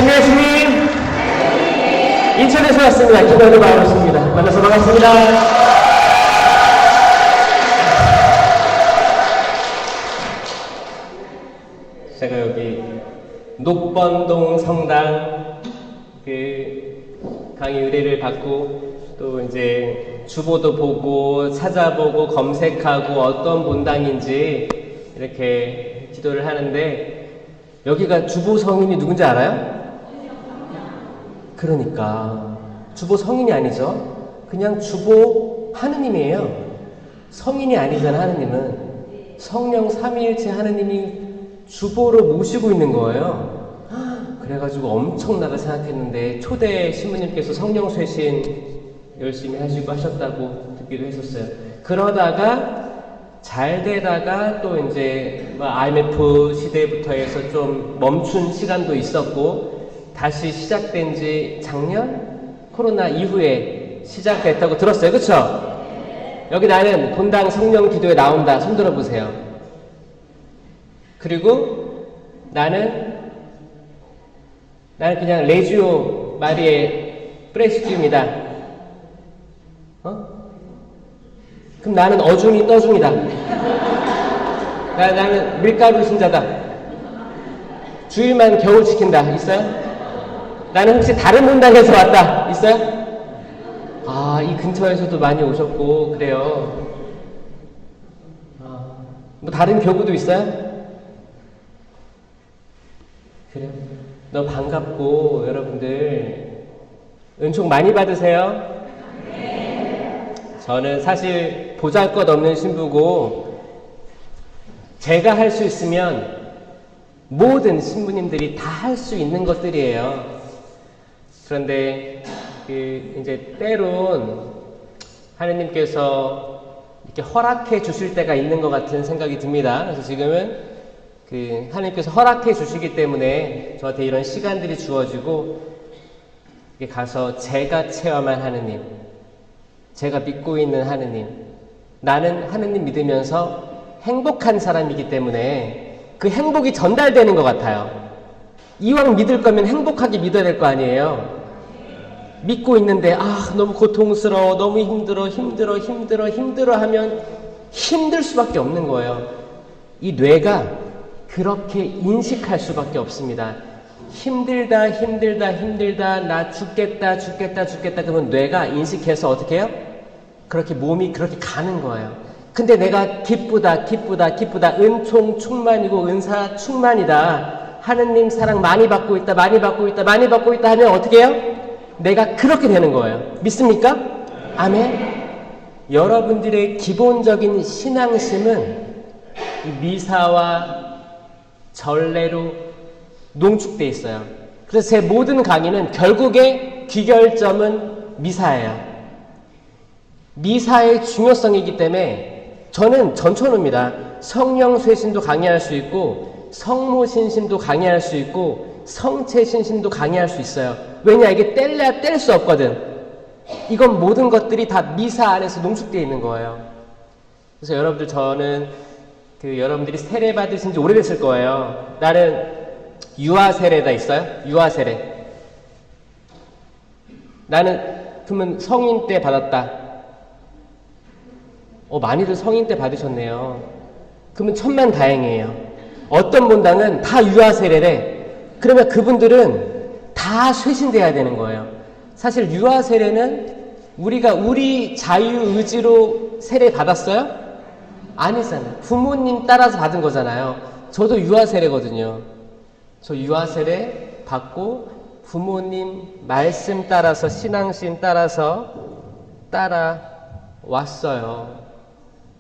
안녕하십니까. 인천에서 왔습니다. 김원우 마을입니다. 만나서 반갑습니다. 제가 여기 녹번동 성당 강의 의뢰를 받고 또 이제 주보도 보고 찾아보고 검색하고 어떤 본당인지 이렇게 기도를 하는데, 여기가 주보 성인이 누군지 알아요? 그러니까 주보 성인이 아니죠. 그냥 주보 하느님이에요. 성인이 아니잖아. 하느님은 성령 삼위일체 하느님이 주보로 모시고 있는 거예요. 그래가지고 엄청나다 생각했는데, 초대 신부님께서 성령 쇄신 열심히 하시고 하셨다고 듣기도 했었어요. 그러다가 잘 되다가 또 이제 IMF 시대부터 해서 좀 멈춘 시간도 있었고, 다시 시작된 지 작년 코로나 이후에 시작됐다고 들었어요. 그쵸? 여기 나는 본당 성령 기도에 나온다. 손 들어보세요. 그리고 나는 그냥 레지오 마리에 프레시디움이다. 그럼 나는 어중이 떠중이다. 나는 밀가루 신자다. 주일만 겨울 지킨다. 있어요? 나는 혹시 다른 문당에서 왔다. 있어요? 이 근처에서도 많이 오셨고 그래요. 뭐 다른 교구도 있어요? 그래요? 너무 반갑고, 여러분들 은총 많이 받으세요. 저는 사실 보잘것없는 신부고, 제가 할 수 있으면 모든 신부님들이 다 할 수 있는 것들이에요. 그런데 이제 때론 하느님께서 이렇게 허락해 주실 때가 있는 것 같은 생각이 듭니다. 그래서 지금은 하느님께서 허락해 주시기 때문에 저한테 이런 시간들이 주어지고, 가서 제가 체험한 하느님, 제가 믿고 있는 하느님, 나는 하느님 믿으면서 행복한 사람이기 때문에 그 행복이 전달되는 것 같아요. 이왕 믿을 거면 행복하게 믿어야 될 거 아니에요. 믿고 있는데 너무 고통스러워, 너무 힘들어 하면 힘들 수밖에 없는 거예요. 이 뇌가 그렇게 인식할 수밖에 없습니다. 힘들다, 나 죽겠다. 그러면 뇌가 인식해서 어떻게 해요? 그렇게 몸이 그렇게 가는 거예요. 근데 내가 기쁘다, 은총 충만이고 은사 충만이다, 하느님 사랑 많이 받고 있다 하면 어떻게 해요? 내가 그렇게 되는 거예요. 믿습니까? 아멘. 여러분들의 기본적인 신앙심은 미사와 전례로 농축되어 있어요. 그래서 제 모든 강의는 결국에 귀결점은 미사예요. 미사의 중요성이기 때문에 저는 전천후입니다. 성령 쇄신도 강의할 수 있고, 성모 신심도 강의할 수 있고, 성체 신심도 강의할 수 있어요. 왜냐? 이게 뗄래야 뗄 수 없거든. 이건 모든 것들이 다 미사 안에서 농축되어 있는 거예요. 그래서 여러분들, 저는 여러분들이 세례 받으신 지 오래됐을 거예요. 나는 유아 세례다. 있어요? 유아 세례. 나는 그러면 성인 때 받았다. 많이들 성인 때 받으셨네요. 그러면 천만다행이에요. 어떤 본당은 다 유아 세례래. 그러면 그분들은 다 쇄신돼야 되는 거예요. 사실 유아 세례는 우리가 우리 자유의지로 세례 받았어요? 아니잖아요. 부모님 따라서 받은 거잖아요. 저도 유아 세례거든요. 저 유아 세례 받고 부모님 말씀 따라서, 신앙심 따라서 따라왔어요.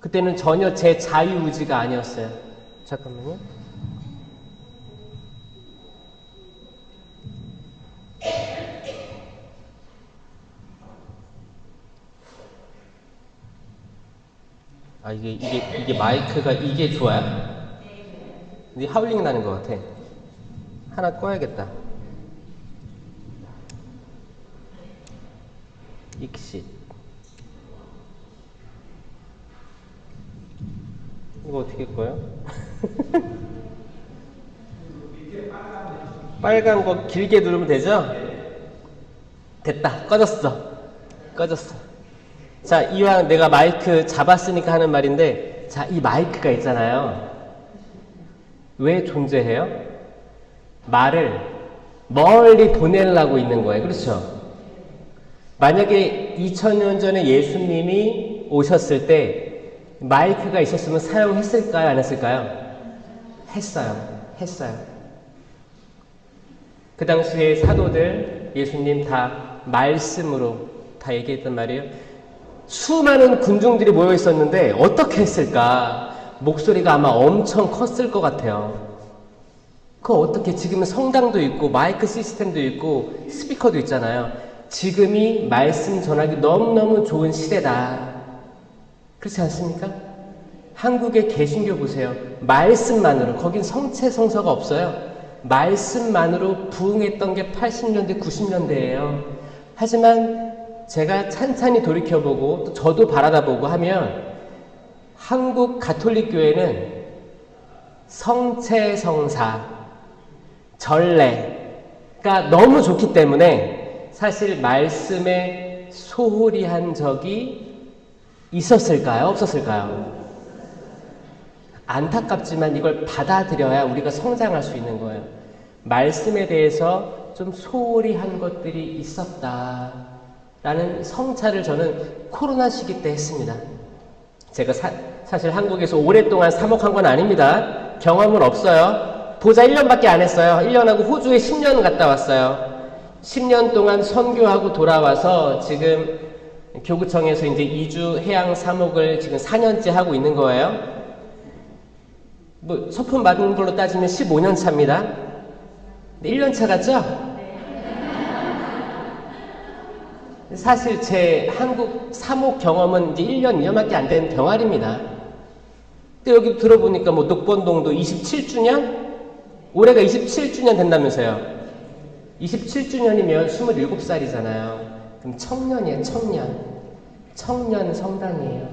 그때는 전혀 제 자유의지가 아니었어요. 잠깐만요. 이게 마이크가 이게 좋아요? 근데 하울링 나는 것 같아. 하나 꺼야겠다. 익시. 이거 어떻게 꺼요? 빨간 거 길게 누르면 되죠? 됐다. 꺼졌어. 자, 이왕 내가 마이크 잡았으니까 하는 말인데, 자, 이 마이크가 있잖아요. 왜 존재해요? 말을 멀리 보내려고 있는 거예요. 그렇죠? 만약에 2000년 전에 예수님이 오셨을 때 마이크가 있었으면 사용했을까요? 안 했을까요? 했어요. 그 당시에 사도들, 예수님 다 말씀으로 다 얘기했단 말이에요. 수많은 군중들이 모여 있었는데 어떻게 했을까? 목소리가 아마 엄청 컸을 것 같아요. 그거 어떻게, 지금은 성당도 있고 마이크 시스템도 있고 스피커도 있잖아요. 지금이 말씀 전하기 너무너무 좋은 시대다. 그렇지 않습니까? 한국의 개신교 보세요. 말씀만으로, 거긴 성체 성서가 없어요. 말씀만으로 부흥했던 게 80년대, 90년대예요. 하지만 제가 찬찬히 돌이켜보고 또 저도 바라다보고 하면 한국 가톨릭 교회는 성체 성사, 전례가 너무 좋기 때문에 사실 말씀에 소홀히 한 적이 있었을까요? 없었을까요? 안타깝지만 이걸 받아들여야 우리가 성장할 수 있는 거예요. 말씀에 대해서 좀 소홀히 한 것들이 있었다라는 성찰을 저는 코로나 시기 때 했습니다. 제가 사실 한국에서 오랫동안 사목한 건 아닙니다. 경험은 없어요. 보자 1년밖에 안 했어요. 1년하고 호주에 10년 갔다 왔어요. 10년 동안 선교하고 돌아와서 지금 교구청에서 이제 2주 해양 사목을 지금 4년째 하고 있는 거예요. 뭐 소품 받은 걸로 따지면 15년 차입니다. 1년 차 같죠? 사실 제 한국 사목 경험은 이제 1년, 2년밖에 안 되는 병아리입니다. 근데 여기 들어보니까 뭐 녹본동도 27주년? 올해가 27주년 된다면서요. 27주년이면 27살이잖아요. 그럼 청년이에요, 청년. 청년 성당이에요.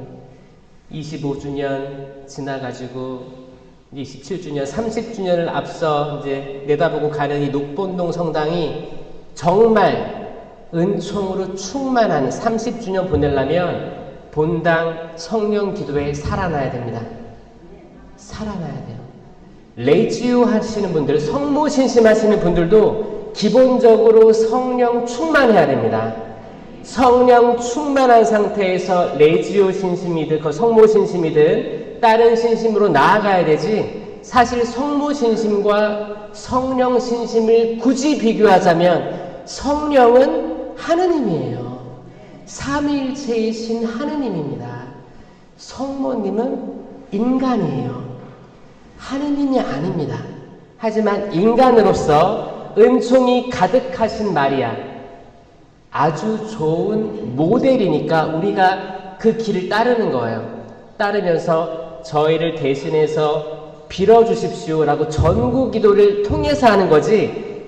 25주년 지나가지고 27주년, 30주년을 앞서 이제 내다보고 가는 이 녹본동 성당이 정말 은총으로 충만한 30주년 보내려면 본당 성령 기도에 살아나야 됩니다. 살아나야 돼요. 레지오 하시는 분들, 성모신심 하시는 분들도 기본적으로 성령 충만해야 됩니다. 성령 충만한 상태에서 레지오 신심이든 그 성모 신심이든 다른 신심으로 나아가야 되지, 사실 성모 신심과 성령 신심을 굳이 비교하자면 성령은 하느님이에요. 삼위일체이신 하느님입니다. 성모님은 인간이에요. 하느님이 아닙니다. 하지만 인간으로서 은총이 가득하신 마리아, 아주 좋은 모델이니까 우리가 그 길을 따르는 거예요. 따르면서 저희를 대신해서 빌어주십시오라고 전구 기도를 통해서 하는 거지,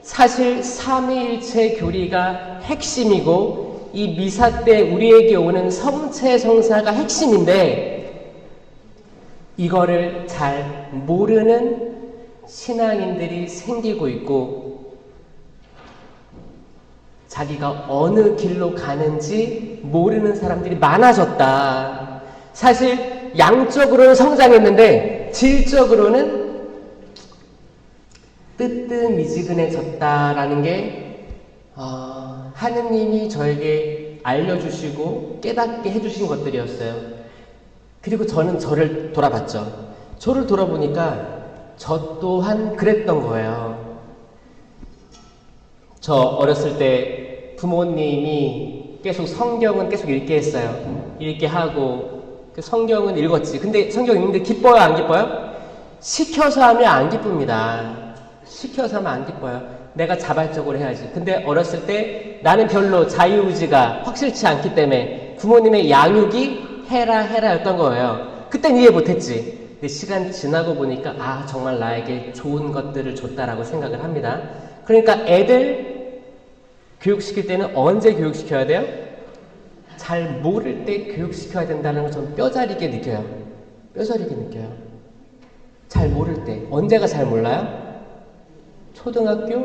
사실 삼위일체 교리가 핵심이고 이 미사 때 우리에게 오는 성체 성사가 핵심인데, 이거를 잘 모르는 신앙인들이 생기고 있고 자기가 어느 길로 가는지 모르는 사람들이 많아졌다. 사실 양적으로는 성장했는데 질적으로는 뜨뜻미지근해졌다라는 게 하느님이 저에게 알려주시고 깨닫게 해주신 것들이었어요. 그리고 저는 저를 돌아봤죠. 저를 돌아보니까 저 또한 그랬던 거예요. 저 어렸을 때 부모님이 계속 성경은 계속 읽게 했어요. 읽게 하고 그 성경은 읽었지. 근데 성경 읽는데 기뻐요, 안 기뻐요? 시켜서 하면 안 기쁩니다. 시켜서 하면 안 기뻐요. 내가 자발적으로 해야지. 근데 어렸을 때 나는 별로 자유의지가 확실치 않기 때문에 부모님의 양육이 해라 였던 거예요. 그땐 이해 못했지. 근데 시간 지나고 보니까 정말 나에게 좋은 것들을 줬다라고 생각을 합니다. 그러니까 애들 교육시킬 때는 언제 교육시켜야 돼요? 잘 모를 때 교육시켜야 된다는 걸 저는 뼈저리게 느껴요. 잘 모를 때. 언제가 잘 몰라요? 초등학교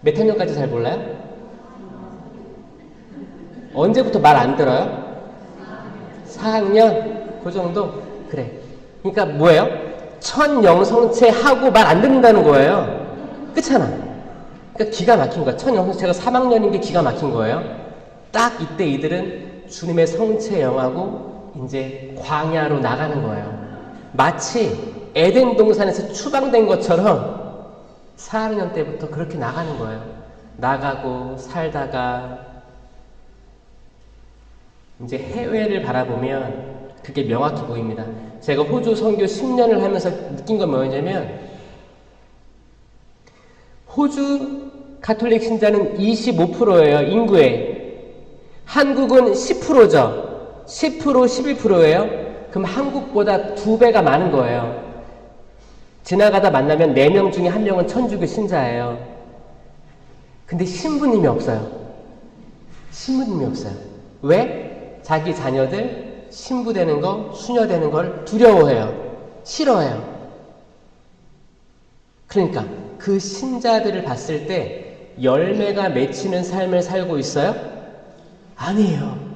몇 학년까지 잘 몰라요? 언제부터 말 안 들어요? 4학년? 그 정도? 그래. 그러니까 뭐예요? 첫 영성체 하고 말 안 듣는다는 거예요. 그렇잖아. 그러니까 기가 막힌 거야. 첫 영성체가 3학년인 게 기가 막힌 거예요. 딱 이때 이들은 주님의 성체 영하고 이제 광야로 나가는 거예요. 마치 에덴 동산에서 추방된 것처럼 4학년 때부터 그렇게 나가는 거예요. 나가고 살다가 이제 해외를 바라보면 그게 명확히 보입니다. 제가 호주 선교 10년을 하면서 느낀 건 뭐였냐면 호주 가톨릭 신자는 25%예요. 인구에. 한국은 10%죠. 10%, 11%예요. 그럼 한국보다 2배가 많은 거예요. 지나가다 만나면 4명 중에 1명은 천주교 신자예요. 근데 신부님이 없어요. 신부님이 없어요. 왜? 자기 자녀들 신부 되는 거, 수녀 되는 걸 두려워해요. 싫어해요. 그러니까 그 신자들을 봤을 때 열매가 맺히는 삶을 살고 있어요? 아니에요.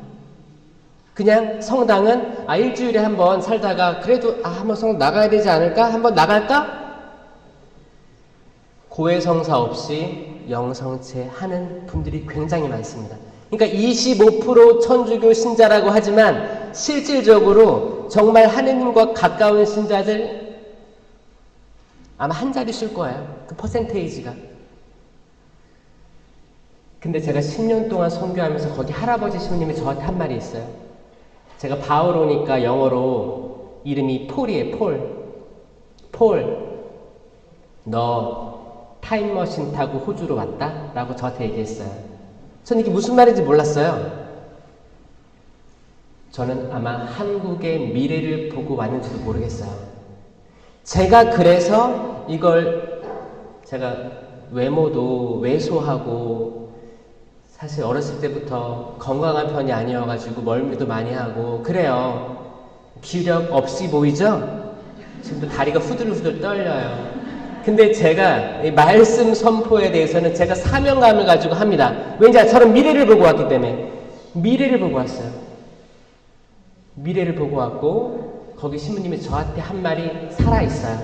그냥 성당은 일주일에 한번 살다가 그래도 한번 성당 나가야 되지 않을까? 한번 나갈까? 고해성사 없이 영성체 하는 분들이 굉장히 많습니다. 그러니까 25% 천주교 신자라고 하지만 실질적으로 정말 하느님과 가까운 신자들 아마 한 자리 쓸 거예요. 그 퍼센테이지가. 근데 제가 10년 동안 선교하면서 거기 할아버지 신부님이 저한테 한 말이 있어요. 제가 바오로니까 영어로 이름이 폴이에요. 폴, 너 타임머신 타고 호주로 왔다? 라고 저한테 얘기했어요. 저는 이게 무슨 말인지 몰랐어요. 저는 아마 한국의 미래를 보고 왔는지도 모르겠어요. 제가 그래서 이걸 제가 외모도 왜소하고 사실 어렸을 때부터 건강한 편이 아니어가지고 멀미도 많이 하고 그래요. 기력 없이 보이죠? 지금도 다리가 후들후들 떨려요. 근데 제가 이 말씀 선포에 대해서는 제가 사명감을 가지고 합니다. 왜냐? 저는 미래를 보고 왔기 때문에. 미래를 보고 왔어요. 미래를 보고 왔고 거기 신부님이 저한테 한 말이 살아있어요.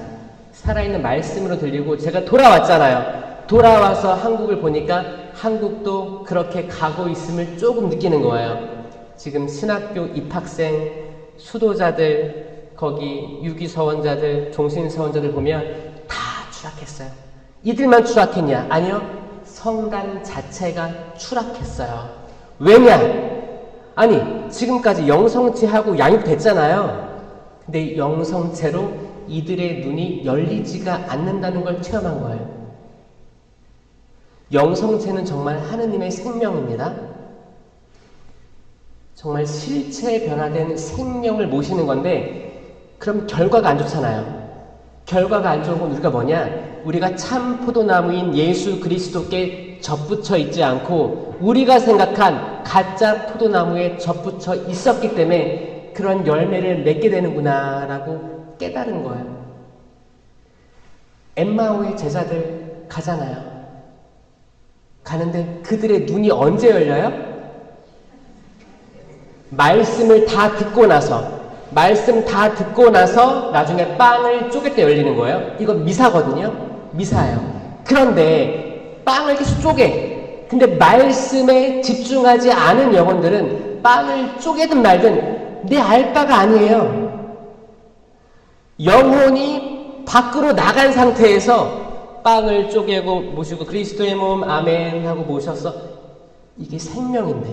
살아있는 말씀으로 들리고 제가 돌아왔잖아요. 돌아와서 한국을 보니까 한국도 그렇게 가고 있음을 조금 느끼는 거예요. 지금 신학교 입학생, 수도자들, 거기 유기서원자들, 종신서원자들 보면 다 추락했어요. 이들만 추락했냐? 아니요. 성당 자체가 추락했어요. 왜냐? 아니, 지금까지 영성체하고 양육됐잖아요. 근데 영성체로 이들의 눈이 열리지가 않는다는 걸 체험한 거예요. 영성체는 정말 하느님의 생명입니다. 정말 실체 변화된 생명을 모시는 건데 그럼 결과가 안 좋잖아요. 결과가 안 좋은 건 우리가 뭐냐? 우리가 참 포도나무인 예수 그리스도께 접붙여 있지 않고 우리가 생각한 가짜 포도나무에 접붙여 있었기 때문에 그런 열매를 맺게 되는구나 라고 깨달은 거예요. 엠마오의 제자들 가잖아요. 가는데 그들의 눈이 언제 열려요? 말씀을 다 듣고 나서 나중에 빵을 쪼갤 때 열리는 거예요. 이거 미사거든요. 미사예요. 그런데 빵을 계속 쪼개. 근데 말씀에 집중하지 않은 영혼들은 빵을 쪼개든 말든 내 알 바가 아니에요. 영혼이 밖으로 나간 상태에서 빵을 쪼개고 모시고 그리스도의 몸 아멘 하고 모셔서 이게 생명인데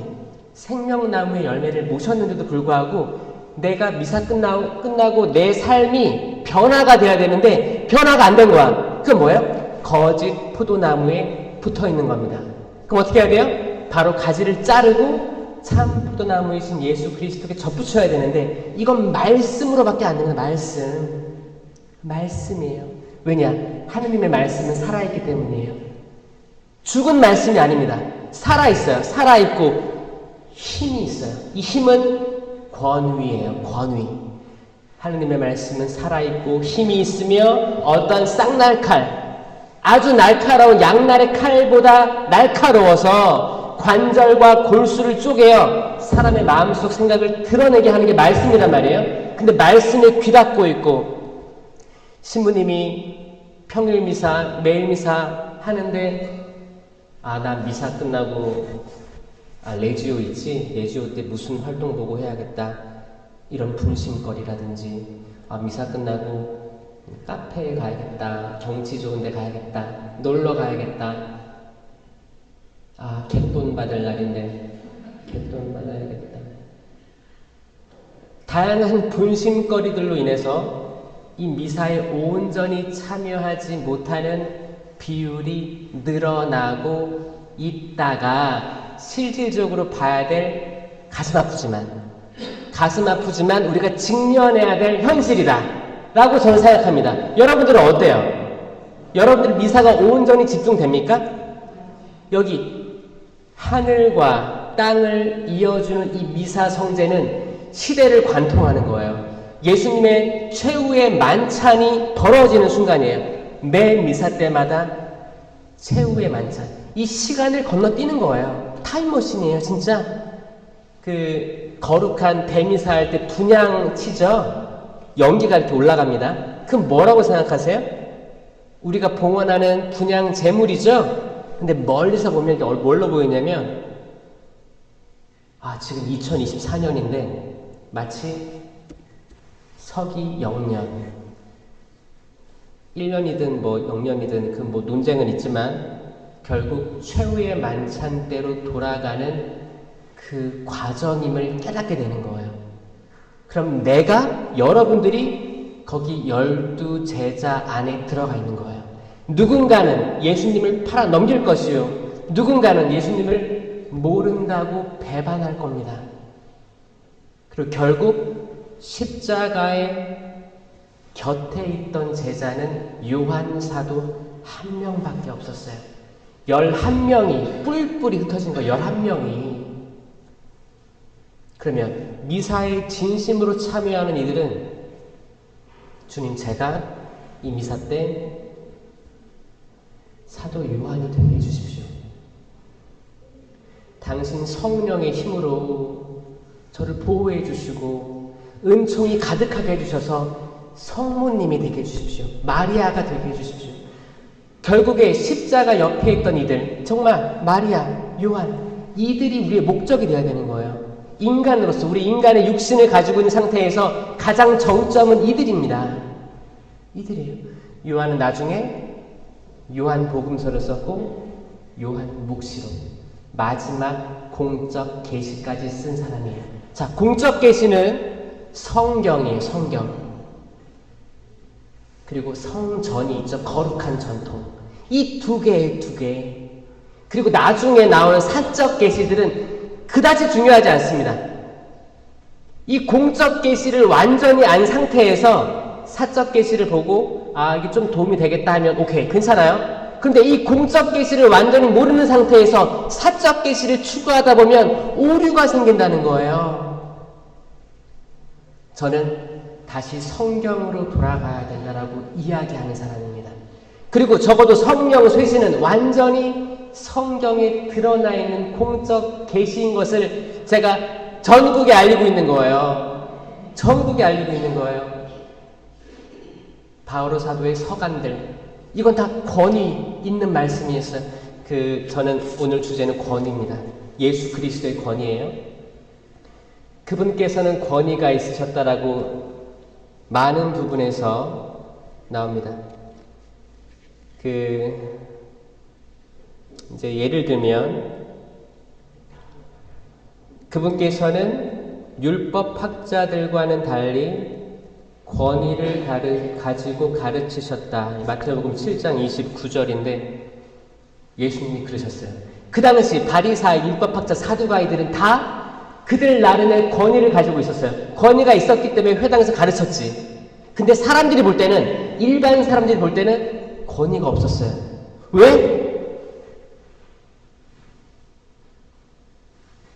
생명나무의 열매를 모셨는데도 불구하고 내가 미사 끝나고 내 삶이 변화가 돼야 되는데 변화가 안 된 거야. 그건 뭐예요? 거짓 포도나무에 붙어 있는 겁니다. 그럼 어떻게 해야 돼요? 바로 가지를 자르고 참 포도나무이신 예수 그리스도께 접붙여야 되는데 이건 말씀으로밖에 안 되는 말씀이에요. 왜냐? 하느님의 말씀은 살아있기 때문이에요. 죽은 말씀이 아닙니다. 살아있어요. 살아있고 힘이 있어요. 이 힘은 권위예요. 권위. 하느님의 말씀은 살아있고 힘이 있으며 어떤 쌍날칼, 아주 날카로운 양날의 칼보다 날카로워서 관절과 골수를 쪼개어 사람의 마음속 생각을 드러내게 하는 게 말씀이란 말이에요. 근데 말씀에 귀 닫고 있고, 신부님이 평일 미사, 매일 미사 하는데, 나 미사 끝나고 레지오 있지? 레지오 때 무슨 활동 보고 해야겠다. 이런 분심거리라든지, 미사 끝나고 카페에 가야겠다. 경치 좋은 데 가야겠다. 놀러 가야겠다. 갯돈 받을 날인데 갯돈 받아야겠다. 다양한 분심거리들로 인해서 이 미사에 온전히 참여하지 못하는 비율이 늘어나고 있다가 실질적으로 봐야 될 가슴 아프지만 우리가 직면해야 될 현실이다 라고 저는 생각합니다. 여러분들은 어때요? 여러분들 미사가 온전히 집중됩니까? 여기 하늘과 땅을 이어주는 이 미사 성제는 시대를 관통하는 거예요. 예수님의 최후의 만찬이 벌어지는 순간이에요. 매 미사 때마다 최후의 만찬. 이 시간을 건너뛰는 거예요. 타임머신이에요, 진짜. 거룩한 대미사 할 때 분향 치죠? 연기가 이렇게 올라갑니다. 그럼 뭐라고 생각하세요? 우리가 봉헌하는 분향 제물이죠? 근데 멀리서 보면 이게 뭘로 보이냐면, 지금 2024년인데, 마치 서기 0년, 1년이든 0년이든 논쟁은 있지만, 결국 최후의 만찬 때로 돌아가는 그 과정임을 깨닫게 되는 거예요. 그럼 여러분들이 거기 12제자 안에 들어가 있는 거예요. 누군가는 예수님을 팔아 넘길 것이요, 누군가는 예수님을 모른다고 배반할 겁니다. 그리고 결국 십자가의 곁에 있던 제자는 요한 사도 1명밖에 없었어요. 11명이 뿔뿔이 흩어진 거예요. 11명이. 그러면 미사에 진심으로 참여하는 이들은, 주님, 제가 이 미사 때 사도 요한이 되게 해주십시오. 당신 성령의 힘으로 저를 보호해 주시고 은총이 가득하게 해주셔서 성모님이 되게 해주십시오. 마리아가 되게 해주십시오. 결국에 십자가 옆에 있던 이들, 정말 마리아, 요한, 이들이 우리의 목적이 되어야 되는 거예요. 인간으로서, 우리 인간의 육신을 가지고 있는 상태에서 가장 정점은 이들입니다. 이들이에요. 요한은 나중에 요한 복음서를 썼고, 요한 묵시록, 마지막 공적 계시까지 쓴 사람이에요. 자, 공적 계시는 성경이에요. 성경. 그리고 성전이 있죠. 거룩한 전통. 이 두 개. 그리고 나중에 나오는 사적 계시들은 그다지 중요하지 않습니다. 이 공적 계시를 완전히 안 상태에서 사적 계시를 보고 이게 좀 도움이 되겠다 하면 오케이, 괜찮아요. 근데 이 공적 계시를 완전히 모르는 상태에서 사적 계시를 추구하다 보면 오류가 생긴다는 거예요. 저는 다시 성경으로 돌아가야 된다라고 이야기하는 사람입니다. 그리고 적어도 성령 쇄신은 완전히 성경에 드러나 있는 공적 계시인 것을 제가 전국에 알리고 있는 거예요. 전국에 알리고 있는 거예요. 바오로 사도의 서간들, 이건 다 권위 있는 말씀이었어요. 저는 오늘 주제는 권위입니다. 예수 그리스도의 권위예요. 그분께서는 권위가 있으셨다라고 많은 부분에서 나옵니다. 이제 예를 들면, 그분께서는 율법학자들과는 달리 권위를 가지고 가르치셨다. 마태복음 7장 29절인데 예수님이 그러셨어요. 그 당시 바리사의 율법학자 사두가이들은 다 그들 나름의 권위를 가지고 있었어요. 권위가 있었기 때문에 회당에서 가르쳤지. 근데 사람들이 볼 때는, 일반 사람들이 볼 때는 권위가 없었어요. 왜?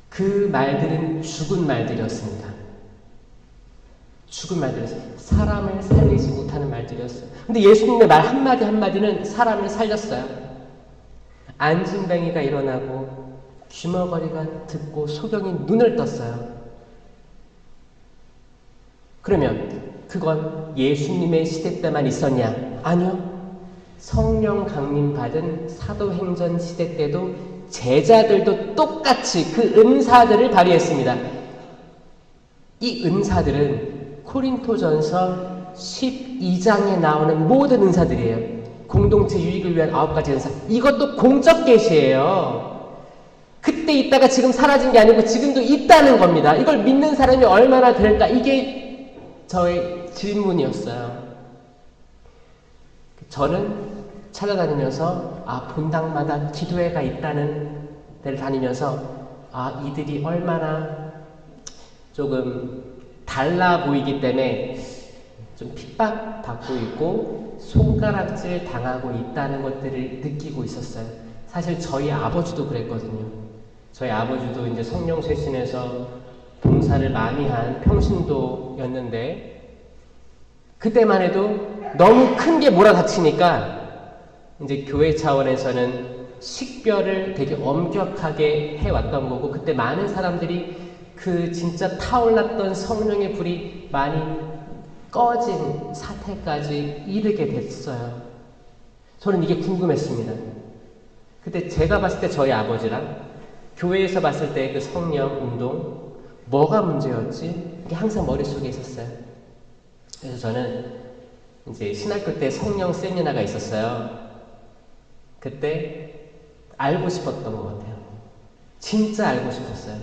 그 말들은 죽은 말들이었습니다. 죽은 말들이었어요. 사람을 살리지 못하는 말들이었어요. 근데 예수님의 말 한마디 한마디는 사람을 살렸어요. 안진뱅이가 일어나고 귀머거리가 듣고 소경이 눈을 떴어요. 그러면 그건 예수님의 시대 때만 있었냐? 아니요. 성령 강림 받은 사도행전 시대 때도 제자들도 똑같이 그 은사들을 발휘했습니다. 이 은사들은 코린토전서 12장에 나오는 모든 은사들이에요. 공동체 유익을 위한 9가지 은사. 이것도 공적 계시예요. 그때 있다가 지금 사라진 게 아니고 지금도 있다는 겁니다. 이걸 믿는 사람이 얼마나 될까? 이게 저의 질문이었어요. 저는 찾아다니면서 본당마다 기도회가 있다는 데를 다니면서 이들이 얼마나 조금 달라 보이기 때문에 좀 핍박받고 있고 손가락질 당하고 있다는 것들을 느끼고 있었어요. 사실 저희 아버지도 그랬거든요. 저희 아버지도 이제 성령 쇄신에서 봉사를 많이 한 평신도였는데 그때만 해도 너무 큰 게 몰아닥치니까 이제 교회 차원에서는 식별을 되게 엄격하게 해왔던 거고 그때 많은 사람들이 그 진짜 타올랐던 성령의 불이 많이 꺼진 사태까지 이르게 됐어요. 저는 이게 궁금했습니다. 그때 제가 봤을 때 저희 아버지랑 교회에서 봤을 때 그 성령 운동 뭐가 문제였지? 이게 항상 머릿속에 있었어요. 그래서 저는 이제 신학교 때 성령 세미나가 있었어요. 그때 알고 싶었던 것 같아요. 진짜 알고 싶었어요.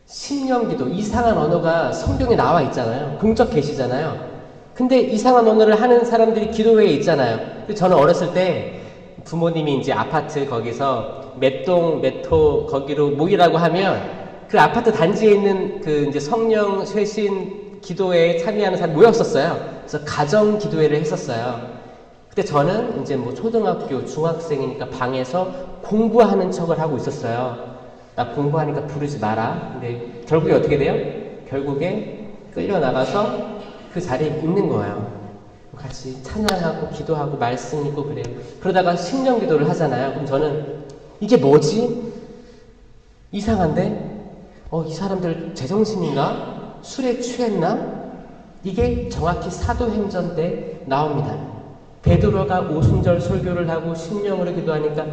신령기도, 이상한 언어가 성경에 나와 있잖아요. 공적 계시잖아요. 근데 이상한 언어를 하는 사람들이 기도회에 있잖아요. 근데 저는 어렸을 때 부모님이 이제 아파트 거기서 몇 동, 몇 호 거기로 모이라고 하면 그 아파트 단지에 있는 그 이제 성령 쇄신 기도회에 참여하는 사람이 모였었어요. 그래서 가정 기도회를 했었어요. 그때 저는 이제 뭐 초등학교, 중학생이니까 방에서 공부하는 척을 하고 있었어요. 나 공부하니까 부르지 마라. 근데 결국에 어떻게 돼요? 결국에 끌려나가서 그 자리에 있는 거예요. 같이 찬양하고 기도하고 말씀 읽고 그래요. 그러다가 심령 기도를 하잖아요. 그럼 저는 이게 뭐지? 이상한데? 이 사람들 제정신인가? 술에 취했나? 이게 정확히 사도행전 때 나옵니다. 베드로가 오순절 설교를 하고 심령으로 기도하니까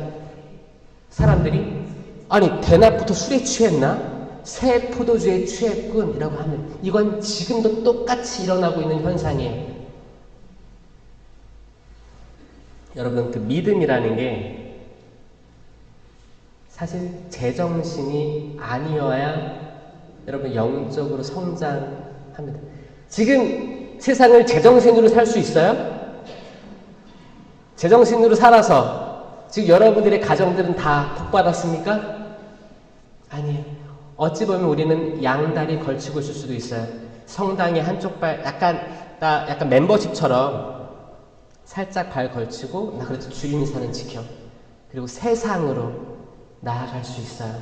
사람들이 아니 대낮부터 술에 취했나? 새 포도주에 취했군 이라고 하면 이건 지금도 똑같이 일어나고 있는 현상이에요. 여러분 그 믿음이라는 게 사실 제정신이 아니어야 여러분 영적으로 성장합니다. 지금 세상을 제정신으로 살 수 있어요? 제정신으로 살아서 지금 여러분들의 가정들은 다 복받았습니까? 아니에요. 어찌 보면 우리는 양다리 걸치고 있을 수도 있어요. 성당의 한쪽 발 약간 멤버십처럼 살짝 발 걸치고 나 그래도 주님이 사는 지켜. 그리고 세상으로 나아갈 수 있어요.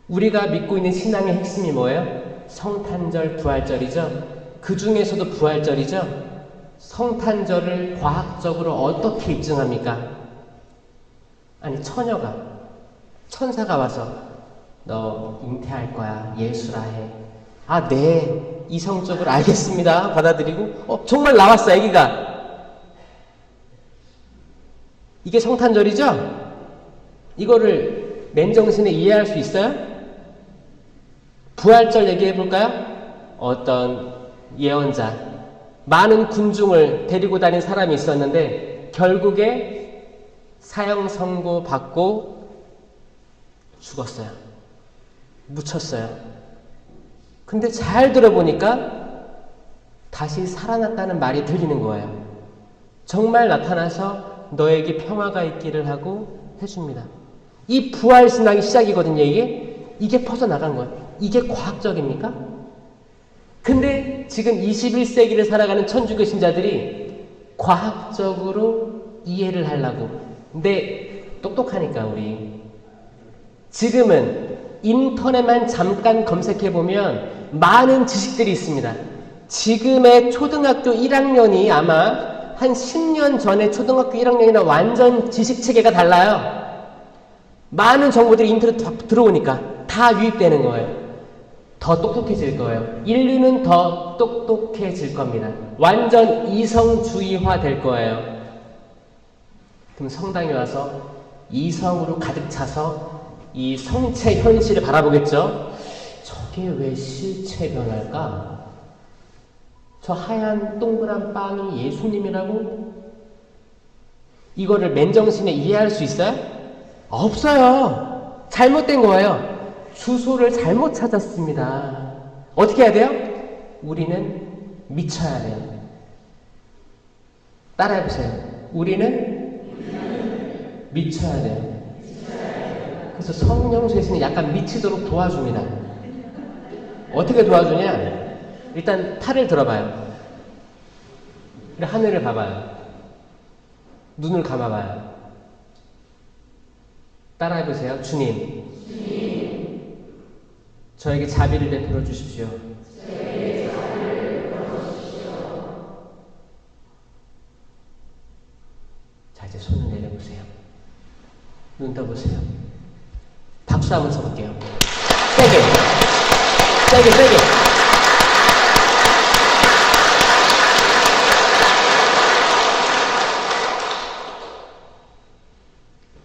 우리가 믿고 있는 신앙의 핵심이 뭐예요? 성탄절, 부활절이죠. 그 중에서도 부활절이죠. 성탄절을 과학적으로 어떻게 입증합니까? 아니 천사가 와서 너 잉태할 거야. 예수라 해. 네. 이성적으로 알겠습니다. 받아들이고 정말 나왔어 아기가. 이게 성탄절이죠? 이거를 맨정신에 이해할 수 있어요? 부활절 얘기해 볼까요? 어떤 예언자 많은 군중을 데리고 다닌 사람이 있었는데 결국에 사형 선고 받고 죽었어요. 묻혔어요. 근데 잘 들어보니까 다시 살아났다는 말이 들리는 거예요. 정말 나타나서 너에게 평화가 있기를 하고 해줍니다. 이 부활신앙이 시작이거든요. 이게 퍼져나간 거예요. 이게 과학적입니까? 근데 지금 21세기를 살아가는 천주교 신자들이 과학적으로 이해를 하려고. 근데 똑똑하니까 우리 지금은 인터넷만 잠깐 검색해보면 많은 지식들이 있습니다. 지금의 초등학교 1학년이 아마 한 10년 전에 초등학교 1학년이나 완전 지식 체계가 달라요. 많은 정보들이 인터넷 들어오니까 다 유입되는 거예요. 더 똑똑해질 거예요. 인류는 더 똑똑해질 겁니다. 완전 이성주의화 될 거예요. 그럼 성당에 와서 이성으로 가득 차서 이 성체 현실을 바라보겠죠. 저게 왜 실체 변할까? 저 하얀 동그란 빵이 예수님이라고? 이거를 맨정신에 이해할 수 있어요? 없어요. 잘못된 거예요. 주소를 잘못 찾았습니다. 어떻게 해야 돼요? 우리는 미쳐야 돼요. 따라해보세요. 우리는 미쳐야 돼요. 그래서 성령수에서는 약간 미치도록 도와줍니다. 어떻게 도와주냐? 일단 팔을 들어봐요. 하늘을 봐봐요. 눈을 감아봐요. 따라해보세요. 주님, 저에게 자비를 베풀어 주십시오. 자, 이제 손을 내려보세요. 눈 떠보세요. 박수 한번 쳐볼게요. 세게.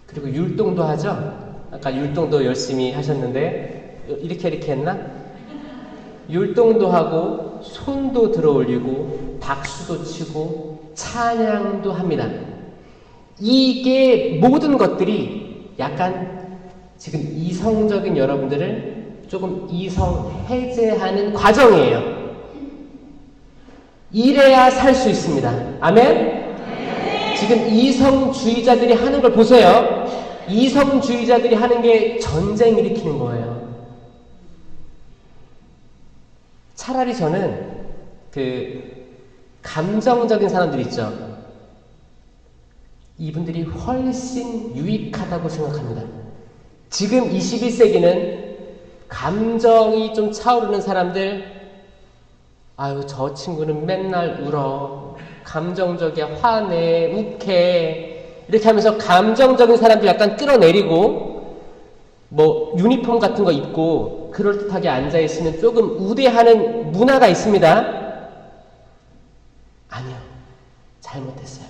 그리고 율동도 하죠? 아까 율동도 열심히 하셨는데, 이렇게 했나? 율동도 하고, 손도 들어 올리고, 박수도 치고, 찬양도 합니다. 이게 모든 것들이 약간 지금 이성적인 여러분들을 조금 이성 해제하는 과정이에요. 이래야 살 수 있습니다. 아멘? 지금 이성주의자들이 하는 걸 보세요. 이성주의자들이 하는 게 전쟁 일으키는 거예요. 차라리 저는 감정적인 사람들 있죠. 이분들이 훨씬 유익하다고 생각합니다. 지금 21세기는 감정이 좀 차오르는 사람들, 아유, 저 친구는 맨날 울어. 감정적이야, 화내, 욱해. 이렇게 하면서 감정적인 사람들 약간 끌어내리고, 유니폼 같은 거 입고, 그럴듯하게 앉아있으면 조금 우대하는 문화가 있습니다. 아니요. 잘못했어요.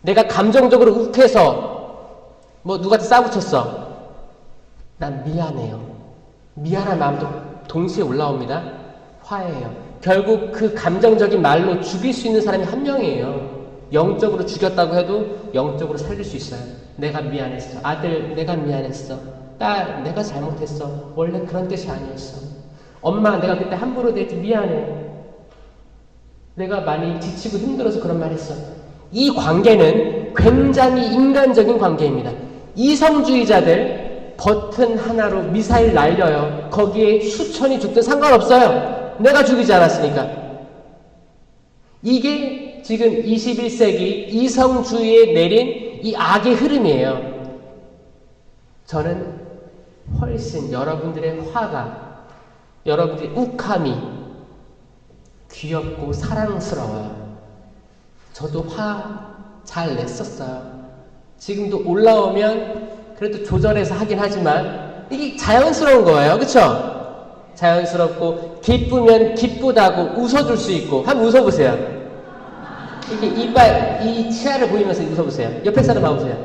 내가 감정적으로 욱해서, 누구한테 싸붙였어. 난 미안해요. 미안한 마음도 동시에 올라옵니다. 화해해요. 결국 그 감정적인 말로 죽일 수 있는 사람이 한 명이에요. 영적으로 죽였다고 해도 영적으로 살릴 수 있어요. 내가 미안했어. 아들, 내가 미안했어. 딸, 내가 잘못했어. 원래 그런 뜻이 아니었어. 엄마, 내가 그때 함부로 대했지. 미안해. 내가 많이 지치고 힘들어서 그런 말 했어. 이 관계는 굉장히 인간적인 관계입니다. 이성주의자들 버튼 하나로 미사일 날려요. 거기에 수천이 죽든 상관없어요. 내가 죽이지 않았으니까. 이게 지금 21세기 이성주의에 내린 이 악의 흐름이에요. 저는 훨씬 여러분들의 화가, 여러분들의 욱함이 귀엽고 사랑스러워요. 저도 화 잘 냈었어요. 지금도 올라오면 그래도 조절해서 하긴 하지만 이게 자연스러운 거예요. 그쵸? 자연스럽고 기쁘면 기쁘다고 웃어줄 수 있고. 한번 웃어보세요. 이렇게 이빨, 이 치아를 보이면서 웃어보세요. 옆에 사람 봐보세요.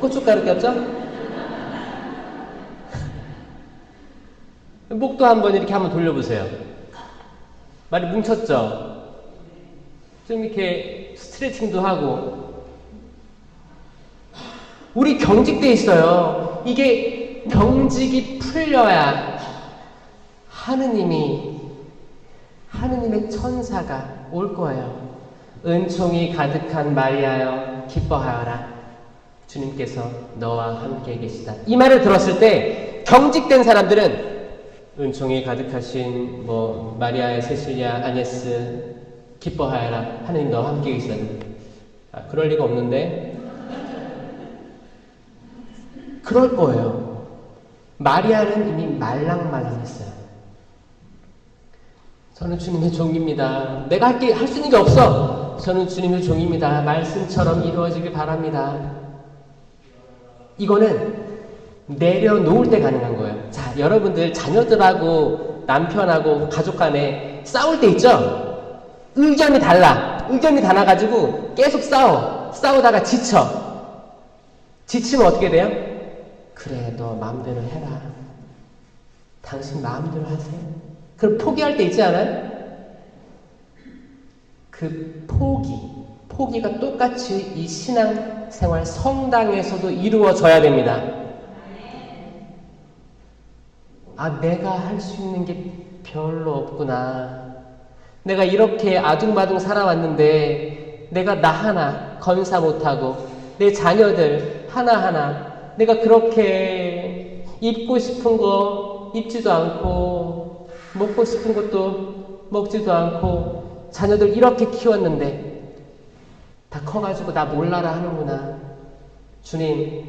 고춧가루 꼈죠? 목도 한번 이렇게 한번 돌려보세요. 말이 뭉쳤죠? 좀 이렇게 스트레칭도 하고. 우리 경직돼 있어요. 이게 경직이 풀려야 하느님의 천사가 올 거예요. 은총이 가득한 마리아여 기뻐하여라. 주님께서 너와 함께 계시다. 이 말을 들었을 때 경직된 사람들은 은총이 가득하신 마리아의 세실리아 아네스 기뻐하여라. 하느님 너와 함께 계시다. 그럴 리가 없는데 그럴 거예요. 마리아는 이미 말랑말랑했어요. 저는 주님의 종입니다. 내가 할 수 있는 게 없어. 저는 주님의 종입니다. 말씀처럼 이루어지길 바랍니다. 이거는 내려놓을 때 가능한 거예요. 자, 여러분들 자녀들하고 남편하고 가족 간에 싸울 때 있죠? 의견이 달라. 의견이 달라가지고 계속 싸우다가 지치면 어떻게 돼요? 그래, 너 마음대로 해라. 당신 마음대로 하세요. 그럼 포기할 때 있지 않아요? 그 포기가 똑같이 이 신앙생활 성당에서도 이루어져야 됩니다. 아, 내가 할 수 있는 게 별로 없구나. 내가 이렇게 아둥바둥 살아왔는데 내가 나 하나 건사 못하고 내 자녀들 하나하나 내가 그렇게 입고 싶은 거 입지도 않고 먹고 싶은 것도 먹지도 않고 자녀들 이렇게 키웠는데 다 커가지고 나 몰라라 하는구나. 주님,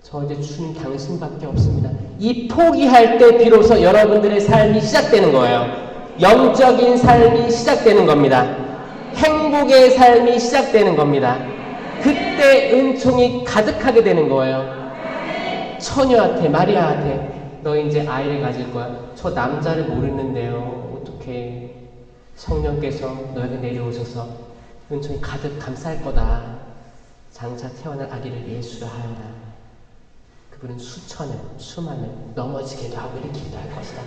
저 이제 주님 당신밖에 없습니다. 이 포기할 때 비로소 여러분들의 삶이 시작되는 거예요. 영적인 삶이 시작되는 겁니다. 행복의 삶이 시작되는 겁니다. 그때 은총이 가득하게 되는 거예요. 처녀한테, 마리아한테 너 이제 아이를 가질 거야. 저 남자를 모르는데요. 어떻게 성령께서 너에게 내려오셔서 은총이 가득 감쌀 거다. 장차 태어날 아기를 예수라 하여라. 그분은 수천을, 수만을 넘어지게도 하고 일으키기도 할 것이다.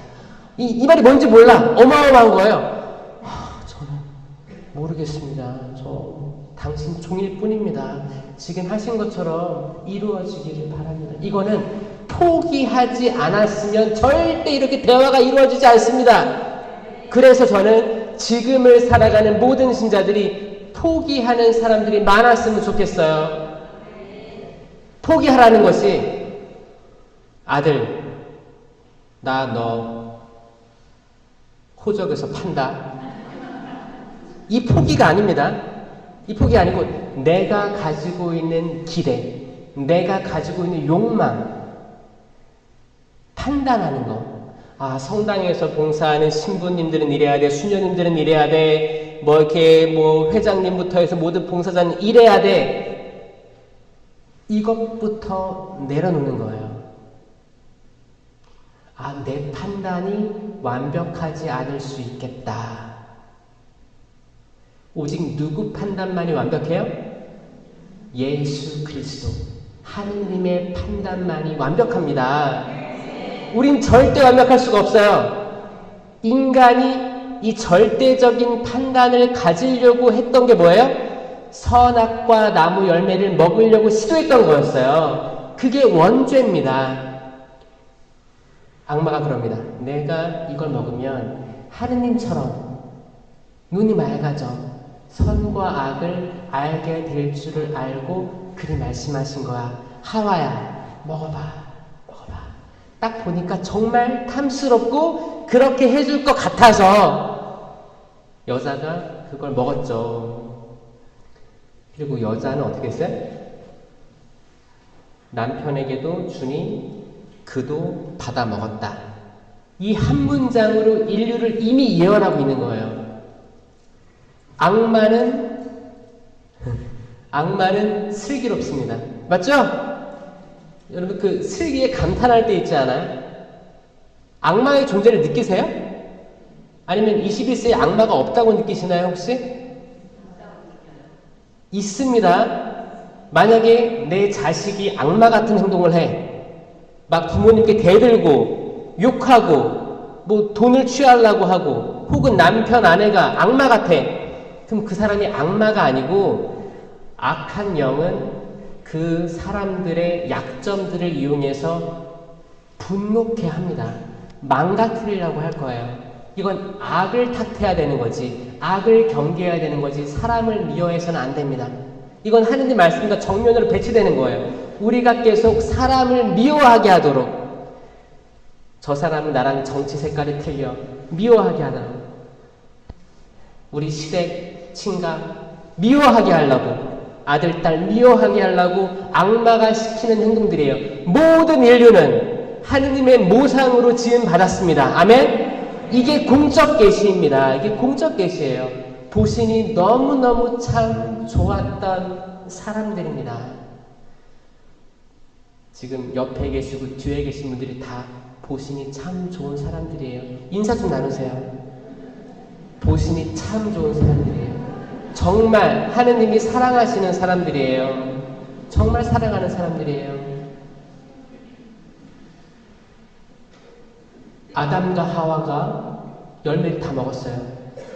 이 말이 뭔지 몰라. 어마어마한 거예요. 저는 모르겠습니다. 저 당신 종일 뿐입니다. 지금 하신 것처럼 이루어지기를 바랍니다. 이거는 포기하지 않았으면 절대 이렇게 대화가 이루어지지 않습니다. 그래서 저는 지금을 살아가는 모든 신자들이 포기하는 사람들이 많았으면 좋겠어요. 포기하라는 것이 아들, 나 너 호적에서 판다. 이 포기가 아닙니다. 이 포기 아니고 내가 가지고 있는 기대, 내가 가지고 있는 욕망, 판단하는 거. 아, 성당에서 봉사하는 신부님들은 이래야 돼, 수녀님들은 이래야 돼, 회장님부터 해서 모든 봉사자는 이래야 돼. 이것부터 내려놓는 거예요. 아, 내 판단이 완벽하지 않을 수 있겠다. 오직 누구 판단만이 완벽해요? 예수 그리스도 하느님의 판단만이 완벽합니다. 우린 절대 완벽할 수가 없어요. 인간이 이 절대적인 판단을 가지려고 했던 게 뭐예요? 선악과 나무 열매를 먹으려고 시도했던 거였어요. 그게 원죄입니다. 악마가 그럽니다. 내가 이걸 먹으면 하느님처럼 눈이 맑아져 선과 악을 알게 될 줄을 알고 그리 말씀하신 거야. 하와야, 먹어봐. 딱 보니까 정말 탐스럽고 그렇게 해줄 것 같아서 여자가 그걸 먹었죠. 그리고 여자는 어떻게 했어요? 남편에게도 주니 그도 받아 먹었다. 이 한 문장으로 인류를 이미 예언하고 있는 거예요. 악마는 슬기롭습니다. 맞죠? 여러분 그 슬기에 감탄할 때 있지 않아요? 악마의 존재를 느끼세요? 아니면 21세기에 악마가 없다고 느끼시나요 혹시? 있습니다. 만약에 내 자식이 악마 같은 행동을 해. 막 부모님께 대들고 욕하고 돈을 취하려고 하고 혹은 남편 아내가 악마 같아. 그럼 그 사람이 악마가 아니고 악한 영은 그 사람들의 약점들을 이용해서 분노케 합니다. 망가뜨리려고 할 거예요. 이건 악을 탓해야 되는 거지, 악을 경계해야 되는 거지, 사람을 미워해서는 안 됩니다. 이건 하느님 말씀과 정면으로 배치되는 거예요. 우리가 계속 사람을 미워하게 하도록, 저 사람은 나랑 정치 색깔이 틀려 미워하게 하도록, 우리 시댁 친가 미워하게 하려고, 아들, 딸 미워하게 하려고 악마가 시키는 행동들이에요. 모든 인류는 하느님의 모상으로 지음 받았습니다. 아멘? 이게 공적 계시입니다. 이게 공적 계시예요. 보시니 너무너무 참 좋았던 사람들입니다. 지금 옆에 계시고 뒤에 계신 분들이 다 보시니 참 좋은 사람들이에요. 인사 좀 나누세요. 보시니 참 좋은 사람들이에요. 정말 하느님이 사랑하시는 사람들이에요. 정말 사랑하는 사람들이에요. 아담과 하와가 열매를 다 먹었어요.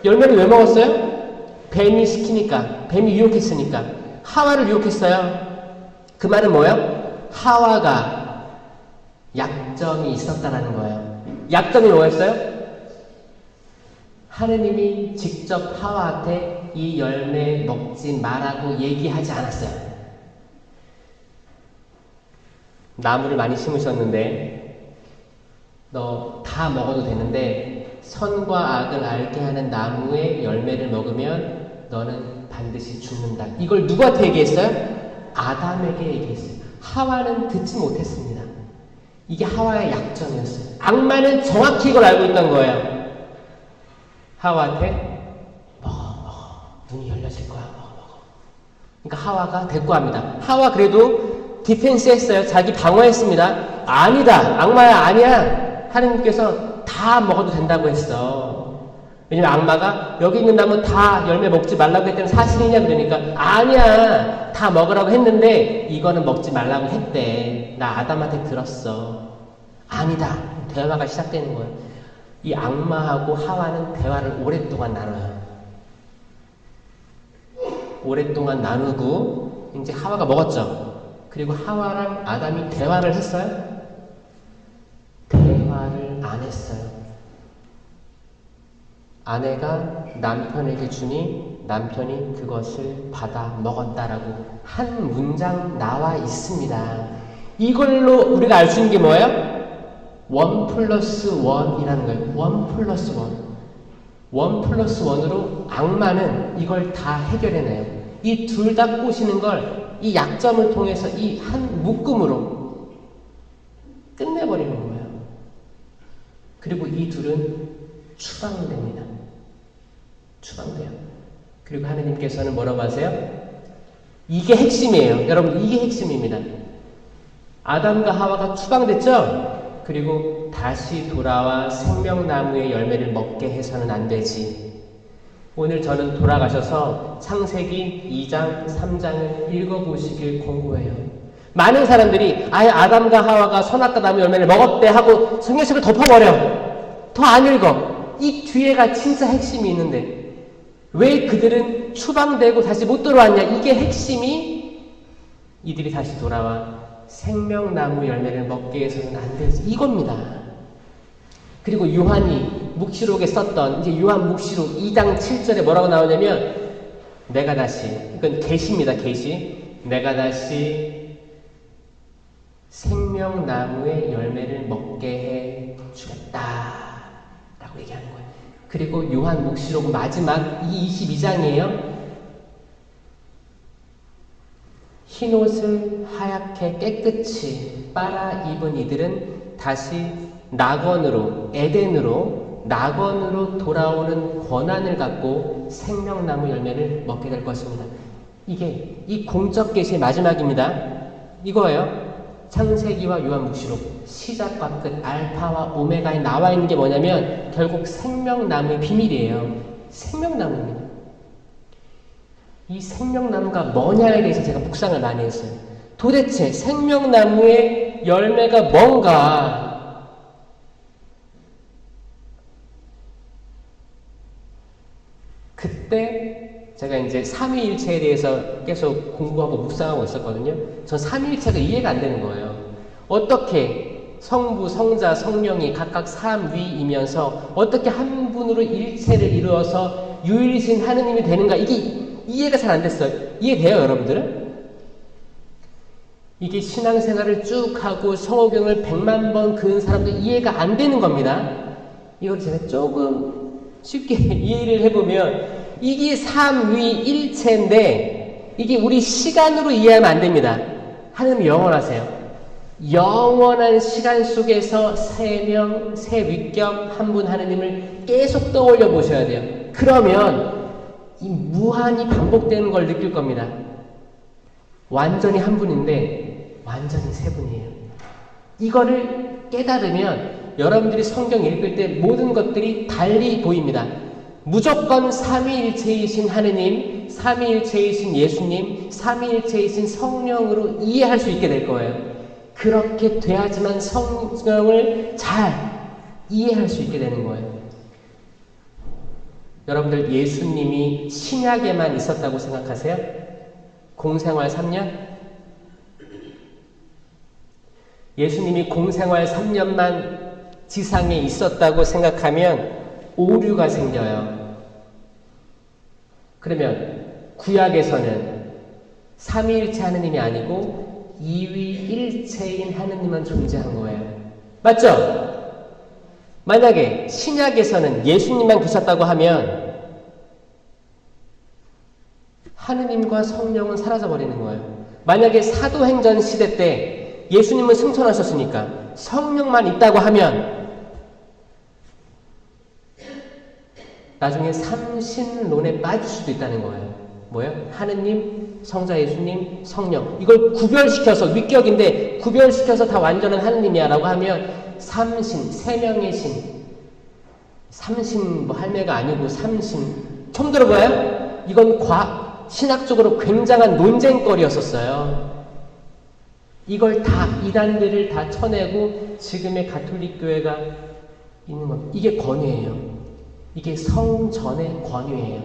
열매를 왜 먹었어요? 뱀이 시키니까, 뱀이 유혹했으니까. 하와를 유혹했어요. 그 말은 뭐예요? 하와가 약점이 있었다라는 거예요. 약점이 뭐였어요? 하느님이 직접 하와한테 이 열매 먹지 말라고 얘기하지 않았어요. 나무를 많이 심으셨는데 너 다 먹어도 되는데 선과 악을 알게 하는 나무의 열매를 먹으면 너는 반드시 죽는다. 이걸 누구한테 얘기했어요? 아담에게 얘기했어요. 하와는 듣지 못했습니다. 이게 하와의 약점이었어요. 악마는 정확히 이걸 알고 있던 거예요. 하와한테 먹어 문이 열려질 거야. 먹어. 그러니까 하와가 대꾸합니다. 하와 그래도 디펜스 했어요. 자기 방어했습니다. 아니다. 악마야 아니야. 하느님께서 다 먹어도 된다고 했어. 왜냐면 악마가 여기 있는 나무 다 열매 먹지 말라고 했더니 사실이냐 그러니까 아니야. 다 먹으라고 했는데 이거는 먹지 말라고 했대. 나 아담한테 들었어. 아니다. 대화가 시작되는 거예요. 이 악마하고 하와는 대화를 오랫동안 나눠요. 오랫동안 나누고 이제 하와가 먹었죠. 그리고 하와랑 아담이 대화를 했어요? 대화를 안 했어요. 아내가 남편에게 주니 남편이 그것을 받아 먹었다라고 한 문장 나와 있습니다. 이걸로 우리가 알 수 있는 게 뭐예요? 1+1이라는 거예요. 1+1. 1+1으로 악마는 이걸 다 해결해내요. 이 둘 다 꼬시는 걸 이 약점을 통해서 이 한 묶음으로 끝내버리는 거예요. 그리고 이 둘은 추방됩니다. 추방돼요. 그리고 하느님께서는 뭐라고 하세요? 이게 핵심이에요. 여러분 이게 핵심입니다. 아담과 하와가 추방됐죠? 그리고 다시 돌아와 생명나무의 열매를 먹게 해서는 안 되지. 오늘 저는 돌아가셔서 창세기 2장, 3장을 읽어보시길 권고해요. 많은 사람들이 아예 아담과 하와가 선악과 나무 열매를 먹었대 하고 성경책을 덮어버려. 더 안 읽어. 이 뒤에가 진짜 핵심이 있는데 왜 그들은 추방되고 다시 못 들어왔냐. 이게 핵심이 이들이 다시 돌아와 생명나무 열매를 먹게 해서는 안 되지. 이겁니다. 그리고 요한이 묵시록에 썼던 이제 요한 묵시록 2장 7절에 뭐라고 나오냐면 내가 다시 이건 계시입니다. 계시. 내가 다시 생명나무의 열매를 먹게 해 주겠다 라고 얘기하는 거예요. 그리고 요한 묵시록 마지막 이 22장이에요. 흰옷을 하얗게 깨끗이 빨아 입은 이들은 다시 낙원으로 에덴으로 낙원으로 돌아오는 권한을 갖고 생명나무 열매를 먹게 될 것입니다. 이게 이 공적 계시의 마지막입니다. 이거예요. 창세기와 요한묵시록 시작과 끝 알파와 오메가에 나와 있는 게 뭐냐면 결국 생명나무의 비밀이에요. 생명나무입니다. 이 생명나무가 뭐냐에 대해서 제가 묵상을 많이 했어요. 도대체 생명나무의 열매가 뭔가? 그때 제가 이제 삼위일체에 대해서 계속 공부하고 묵상하고 있었거든요. 전 삼위일체가 이해가 안 되는 거예요. 어떻게 성부, 성자, 성령이 각각 삼위이면서 어떻게 한 분으로 일체를 이루어서 유일신 하느님이 되는가? 이게 이해가 잘 안 됐어요. 이해돼요, 여러분들은? 이게 신앙생활을 쭉 하고 성호경을 100만 번 그은 사람도 이해가 안 되는 겁니다. 이걸 제가 조금 쉽게 이해를 해보면 이게 삼위일체인데 이게 우리 시간으로 이해하면 안 됩니다. 하느님 영원하세요. 영원한 시간 속에서 세 명, 세 위격 한 분 하느님을 계속 떠올려 보셔야 돼요. 그러면 이 무한히 반복되는 걸 느낄 겁니다. 완전히 한 분인데 완전히 세 분이에요. 이거를 깨달으면 여러분들이 성경 읽을 때 모든 것들이 달리 보입니다. 무조건 삼위일체이신 하느님, 삼위일체이신 예수님, 삼위일체이신 성령으로 이해할 수 있게 될 거예요. 그렇게 돼야지만 성경을 잘 이해할 수 있게 되는 거예요. 여러분들 예수님이 신약에만 있었다고 생각하세요? 공생활 3년? 예수님이 공생활 3년만 지상에 있었다고 생각하면 오류가 생겨요. 그러면 구약에서는 삼위일체 하느님이 아니고 이위일체인 하느님만 존재한 거예요. 맞죠? 만약에 신약에서는 예수님만 계셨다고 하면 하느님과 성령은 사라져버리는 거예요. 만약에 사도행전 시대 때 예수님은 승천하셨으니까 성령만 있다고 하면 나중에 삼신론에 빠질 수도 있다는 거예요. 뭐예요? 하느님, 성자 예수님, 성령. 이걸 구별시켜서, 위격인데 구별시켜서 다 완전한 하느님이야 라고 하면 삼신, 세 명의 신. 삼신, 할매가 아니고 삼신. 처음 들어봐요? 이건 신학적으로 굉장한 논쟁거리였었어요. 이걸 다, 이단들을 다 쳐내고 지금의 가톨릭 교회가 있는 겁니다. 이게 권위예요. 이게 성전의 권위예요.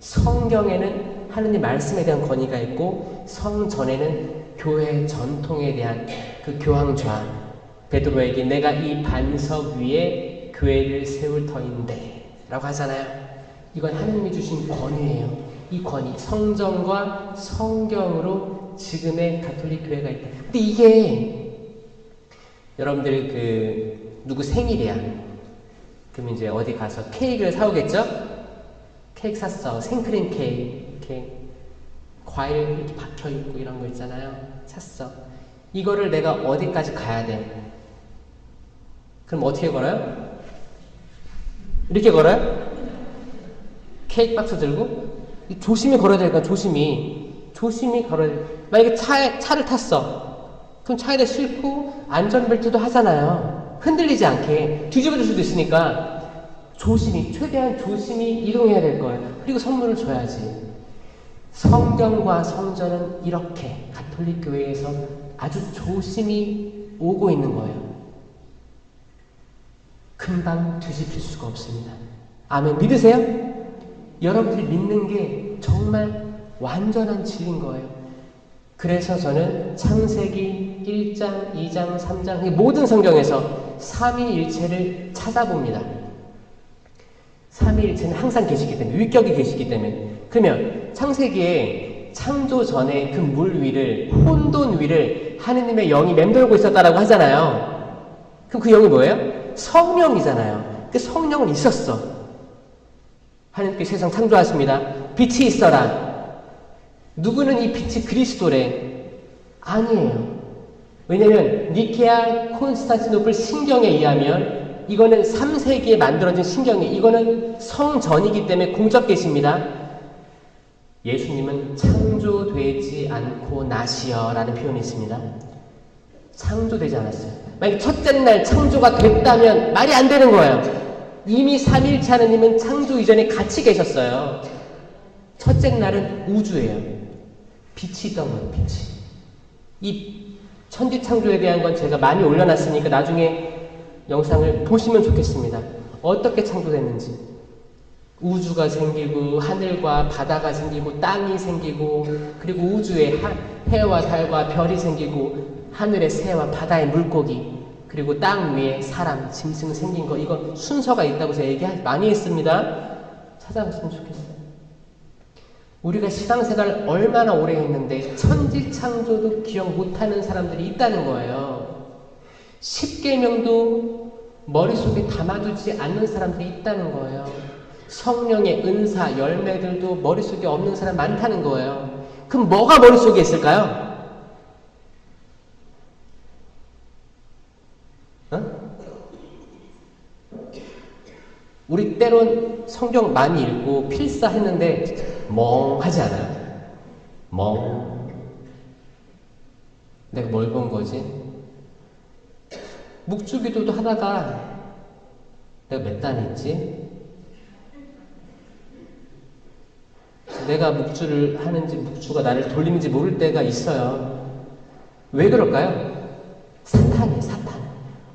성경에는 하느님 말씀에 대한 권위가 있고 성전에는 교회 전통에 대한 그 교황좌. 베드로에게 내가 이 반석 위에 교회를 세울 터인데 라고 하잖아요. 이건 하느님이 주신 권위예요. 이 권위, 성전과 성경으로 지금의 가톨릭 교회가 있다. 근데 이게 여러분들 누구 생일이야. 그럼 이제 어디 가서 케이크를 사오겠죠? 케이크 샀어. 생크림 케이크. 과일 이렇게 박혀있고 이런 거 있잖아요. 샀어. 이거를 내가 어디까지 가야 돼? 그럼 어떻게 걸어요? 이렇게 걸어요? 케이크 박스 들고? 조심히 걸어야 되니까 조심히 걸어야 돼. 만약에 차를 탔어. 그럼 차에다 싣고 안전벨트도 하잖아요. 흔들리지 않게 뒤집어질 수도 있으니까 최대한 조심히 이동해야 될 거예요. 그리고 선물을 줘야지. 성경과 성전은 이렇게 가톨릭 교회에서 아주 조심히 오고 있는 거예요. 금방 뒤집힐 수가 없습니다. 아멘. 믿으세요? 여러분들이 믿는 게 정말 완전한 진리인 거예요. 그래서 저는 창세기 1장, 2장, 3장 모든 성경에서 삼위일체를 찾아봅니다. 삼위일체는 항상 계시기 때문에, 위격이 계시기 때문에. 그러면 창세기에 창조 전에 그 물 위를, 혼돈 위를 하느님의 영이 맴돌고 있었다라고 하잖아요. 그럼 그 영이 뭐예요? 성령이잖아요. 그 성령은 있었어. 하느님께 세상 창조하십니다. 빛이 있어라. 누구는 이 빛이 그리스도래? 아니에요. 왜냐면 니케아 콘스탄티노플 신경에 의하면 이거는 3세기에 만들어진 신경이에요. 이거는 성전이기 때문에 공적 계십니다. 예수님은 창조되지 않고 나시어 라는 표현이 있습니다. 창조되지 않았어요. 만약 첫째 날 창조가 됐다면 말이 안 되는 거예요. 이미 삼위일체 하느님은 창조 이전에 같이 계셨어요. 첫째 날은 우주예요. 빛이 있던 거예요. 빛이. 이 천지창조에 대한 건 제가 많이 올려놨으니까 나중에 영상을 보시면 좋겠습니다. 어떻게 창조됐는지. 우주가 생기고 하늘과 바다가 생기고 땅이 생기고 그리고 우주에 해와 달과 별이 생기고 하늘의 새와 바다의 물고기 그리고 땅 위에 사람, 짐승 생긴 거 이거 순서가 있다고 제가 얘기 많이 했습니다. 찾아봤으면 좋겠어요. 우리가 신앙생활 얼마나 오래 했는데 천지창조도 기억 못하는 사람들이 있다는 거예요. 십계명도 머릿속에 담아두지 않는 사람들이 있다는 거예요. 성령의 은사, 열매들도 머릿속에 없는 사람 많다는 거예요. 그럼 뭐가 머릿속에 있을까요? 우리 때론 성경 많이 읽고 필사했는데 멍하지 않아요? 멍. 내가 뭘 본 거지? 묵주기도도 하다가 내가 몇 단 했지? 내가 묵주를 하는지 묵주가 나를 돌리는지 모를 때가 있어요. 왜 그럴까요? 사탄이에요, 사탄.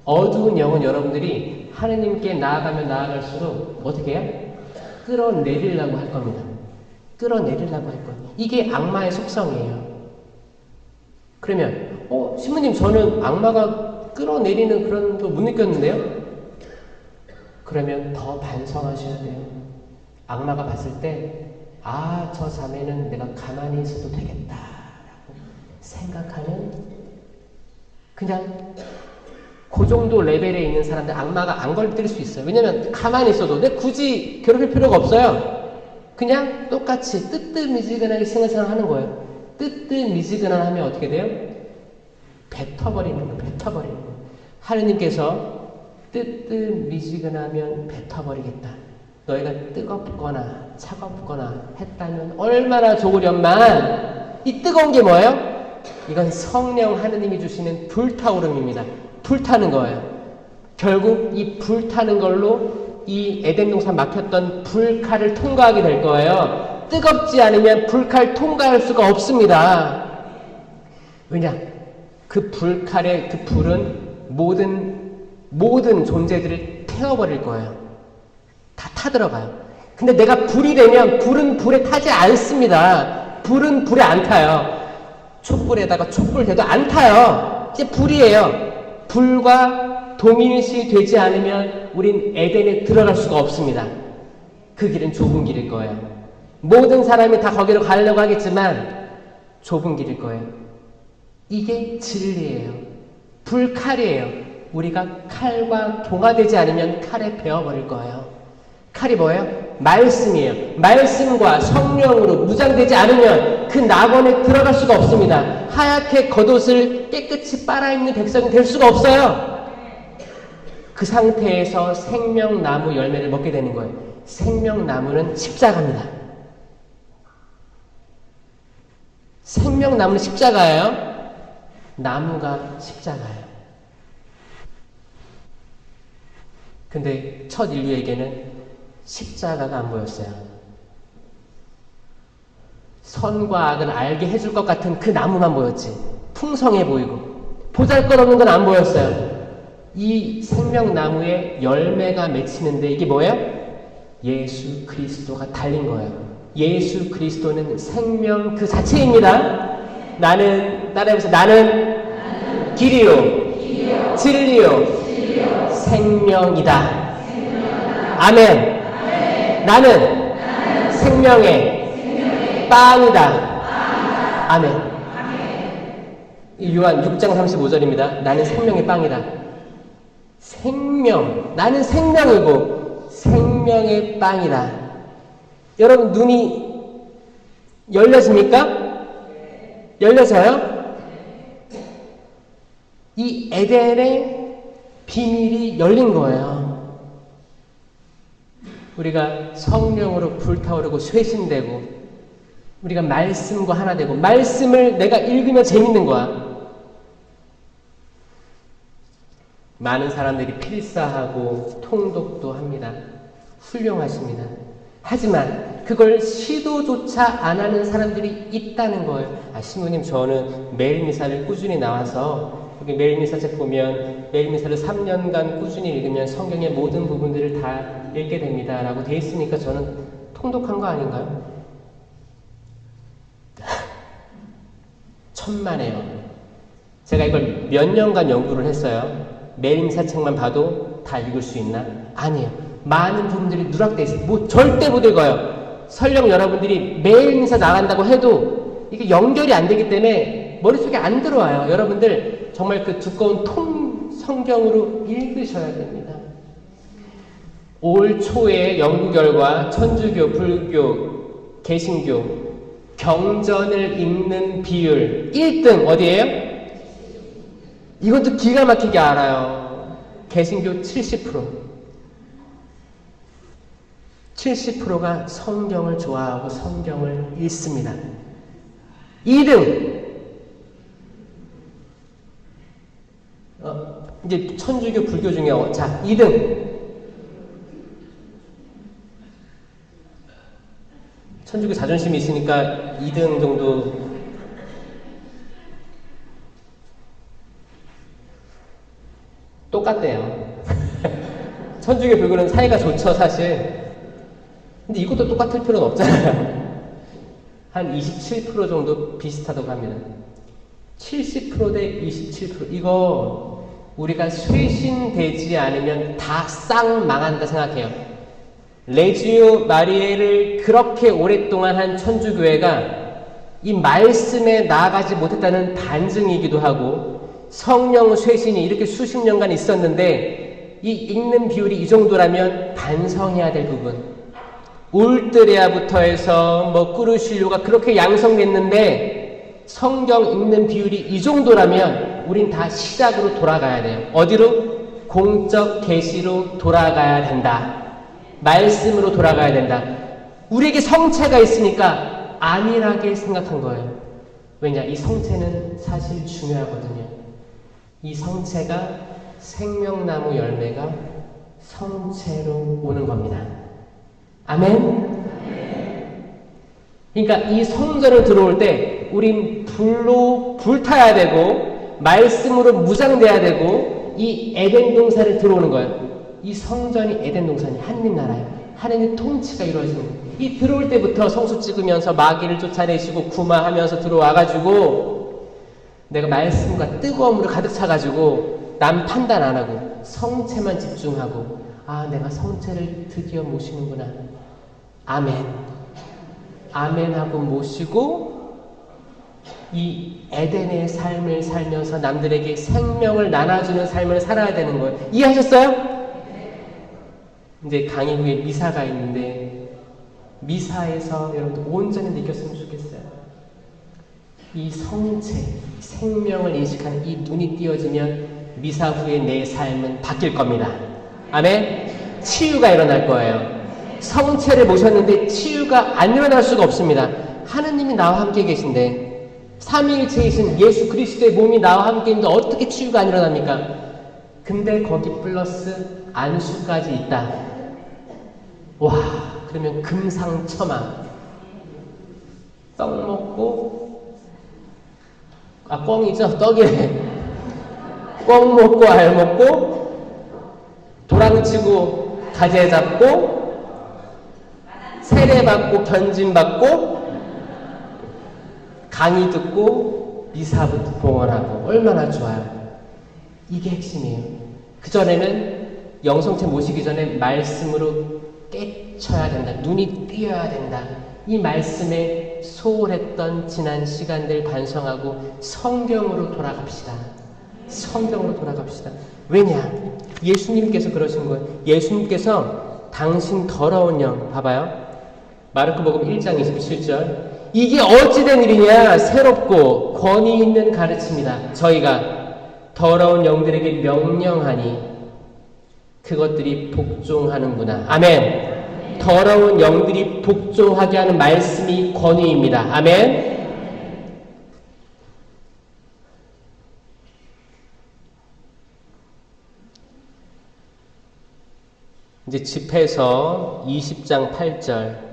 어두운 영은 여러분들이 하느님께 나아가면 나아갈수록 어떻게 해요? 끌어내리려고 할 겁니다. 끌어내리려고 할 거예요. 이게 악마의 속성이에요. 그러면 신부님 저는 악마가 끌어내리는 그런 거 못 느꼈는데요? 그러면 더 반성하셔야 돼요. 악마가 봤을 때 저 자매는 내가 가만히 있어도 되겠다라고 생각하는 그냥 그 정도 레벨에 있는 사람들 악마가 안 걸릴 수 있어요. 왜냐면 가만히 있어도 내가 굳이 괴롭힐 필요가 없어요. 그냥 똑같이 뜨뜻미지근하게 생각하는 거예요. 뜨뜻미지근하면 어떻게 돼요? 뱉어버리는 거예요. 뱉어버리는 거예요. 하느님께서 뜨뜻미지근하면 뱉어버리겠다. 너희가 뜨겁거나 차갑거나 했다면 얼마나 좋으련만. 이 뜨거운 게 뭐예요? 이건 성령 하느님이 주시는 불타오름입니다. 불타는 거예요. 결국 이 불타는 걸로 이 에덴 동산 막혔던 불칼을 통과하게 될 거예요. 뜨겁지 않으면 불칼 통과할 수가 없습니다. 왜냐? 그 불칼의 그 불은 모든 존재들을 태워버릴 거예요. 다 타들어가요. 근데 내가 불이 되면 불은 불에 타지 않습니다. 불은 불에 안 타요. 촛불에다가 촛불 대도 안 타요. 이제 불이에요. 불과 동일시 되지 않으면 우린 에덴에 들어갈 수가 없습니다. 그 길은 좁은 길일 거예요. 모든 사람이 다 거기로 가려고 하겠지만 좁은 길일 거예요. 이게 진리예요. 불칼이에요. 우리가 칼과 동화되지 않으면 칼에 베어버릴 거예요. 칼이 뭐예요? 말씀이에요. 말씀과 성령으로 무장되지 않으면 그 낙원에 들어갈 수가 없습니다. 하얗게 겉옷을 깨끗이 빨아입는 백성이 될 수가 없어요. 그 상태에서 생명나무 열매를 먹게 되는 거예요. 생명나무는 십자가입니다. 생명나무는 십자가예요. 나무가 십자가예요. 근데 첫 인류에게는 십자가가 안 보였어요. 선과 악을 알게 해줄 것 같은 그 나무만 보였지. 풍성해 보이고 보잘것없는 건 안 보였어요. 이 생명나무에 열매가 맺히는데 이게 뭐예요? 예수 그리스도가 달린 거예요. 예수 그리스도는 생명 그 자체입니다. 따라해보세요. 나는 길이요, 진리요, 생명이다. 아멘. 나는 생명의 빵이다. 아멘. 요한 6장 35절입니다. 나는 생명의 빵이다. 나는 생명이고 생명의 빵이다. 여러분 눈이 열려집니까? 열려져요? 이 에덴의 비밀이 열린 거예요. 우리가 성령으로 불타오르고 쇄신되고 우리가 말씀과 하나 되고 말씀을 내가 읽으면 재밌는 거야. 많은 사람들이 필사하고 통독도 합니다. 훌륭하십니다. 하지만 그걸 시도조차 안 하는 사람들이 있다는 거예요. 신부님 저는 매일 미사를 꾸준히 나와서 여기 매일 미사책 보면 매일 미사를 3년간 꾸준히 읽으면 성경의 모든 부분들을 다 읽게 됩니다 라고 돼 있으니까 저는 통독한 거 아닌가요? 천만에요. 제가 이걸 몇 년간 연구를 했어요. 매일 미사책만 봐도 다 읽을 수 있나? 아니에요. 많은 부분들이 누락돼 있어요. 절대 못 읽어요. 설령 여러분들이 매일 미사 나간다고 해도 이게 연결이 안 되기 때문에 머릿속에 안 들어와요. 여러분들 정말 그 두꺼운 성경으로 읽으셔야 됩니다. 올 초에 연구 결과 천주교, 불교, 개신교 경전을 읽는 비율 1등 어디예요? 이것도 기가 막히게 알아요. 개신교 70%. 70%가 성경을 좋아하고 성경을 읽습니다. 2등. 이제 천주교, 불교 중에 자, 2등. 천주교 자존심이 있으니까 2등 정도. 똑같대요. 천주교, 불교는 사이가 좋죠, 사실. 근데 이것도 똑같을 필요는 없잖아요. 한 27% 정도 비슷하다고 합니다. 70% 대 27%. 이거 우리가 쇄신되지 않으면 다 싹 망한다 생각해요. 레지오 마리에를 그렇게 오랫동안 한 천주교회가 이 말씀에 나아가지 못했다는 반증이기도 하고, 성령 쇄신이 이렇게 수십 년간 있었는데 이 읽는 비율이 이 정도라면 반성해야 될 부분. 울드레아부터 해서 꾸르실료가 그렇게 양성됐는데 성경 읽는 비율이 이 정도라면 우린 다 시작으로 돌아가야 돼요. 어디로? 공적 계시로 돌아가야 된다. 말씀으로 돌아가야 된다. 우리에게 성체가 있으니까 안일하게 생각한 거예요. 왜냐? 이 성체는 사실 중요하거든요. 이 성체가 생명나무 열매가 성체로 오는 겁니다. 아멘? 그러니까 이 성전을 들어올 때 우린 불로 불타야 되고 말씀으로 무장돼야 되고 이 에덴 동산에 들어오는 거예요. 이 성전이 에덴 동산이 하느님 나라예요. 하느님 통치가 이루어지는 거예요. 이 들어올 때부터 성수 찍으면서 마귀를 쫓아내시고 구마하면서 들어와가지고 내가 말씀과 뜨거움으로 가득 차가지고 남 판단 안 하고 성체만 집중하고, 아, 내가 성체를 드디어 모시는구나. 아멘. 아멘하고 모시고 이 에덴의 삶을 살면서 남들에게 생명을 나눠주는 삶을 살아야 되는 거예요. 이해하셨어요? 이제 강의 후에 미사가 있는데 미사에서 여러분들 온전히 느꼈으면 좋겠어요. 이 성체, 생명을 인식하는 이 눈이 띄어지면 미사 후에 내 삶은 바뀔 겁니다. 아멘? 치유가 일어날 거예요. 성체를 모셨는데 치유가 안 일어날 수가 없습니다. 하느님이 나와 함께 계신데, 삼위일체이신 예수 그리스도의 몸이 나와 함께 있는데 어떻게 치유가 안 일어납니까? 근데 거기 플러스 안수까지 있다. 와, 그러면 금상첨화. 떡 먹고, 뻥이죠? 떡이래. 뻥 먹고 알 먹고 도랑치고 가재 잡고 세례받고 견진받고 강의 듣고 미사부터 봉헌하고 얼마나 좋아요. 이게 핵심이에요. 그전에는 영성체 모시기 전에 말씀으로 깨쳐야 된다. 눈이 띄어야 된다. 이 말씀에 소홀했던 지난 시간들 반성하고 성경으로 돌아갑시다. 성경으로 돌아갑시다. 왜냐? 예수님께서 그러신 거예요. 예수님께서 당신 더러운 영, 봐봐요. 마르코복음 1장 27절. 이게 어찌된 일이냐? 새롭고 권위 있는 가르침이다. 저희가 더러운 영들에게 명령하니 그것들이 복종하는구나. 아멘. 더러운 영들이 복종하게 하는 말씀이 권위입니다. 아멘. 이제 집회서 20장 8절.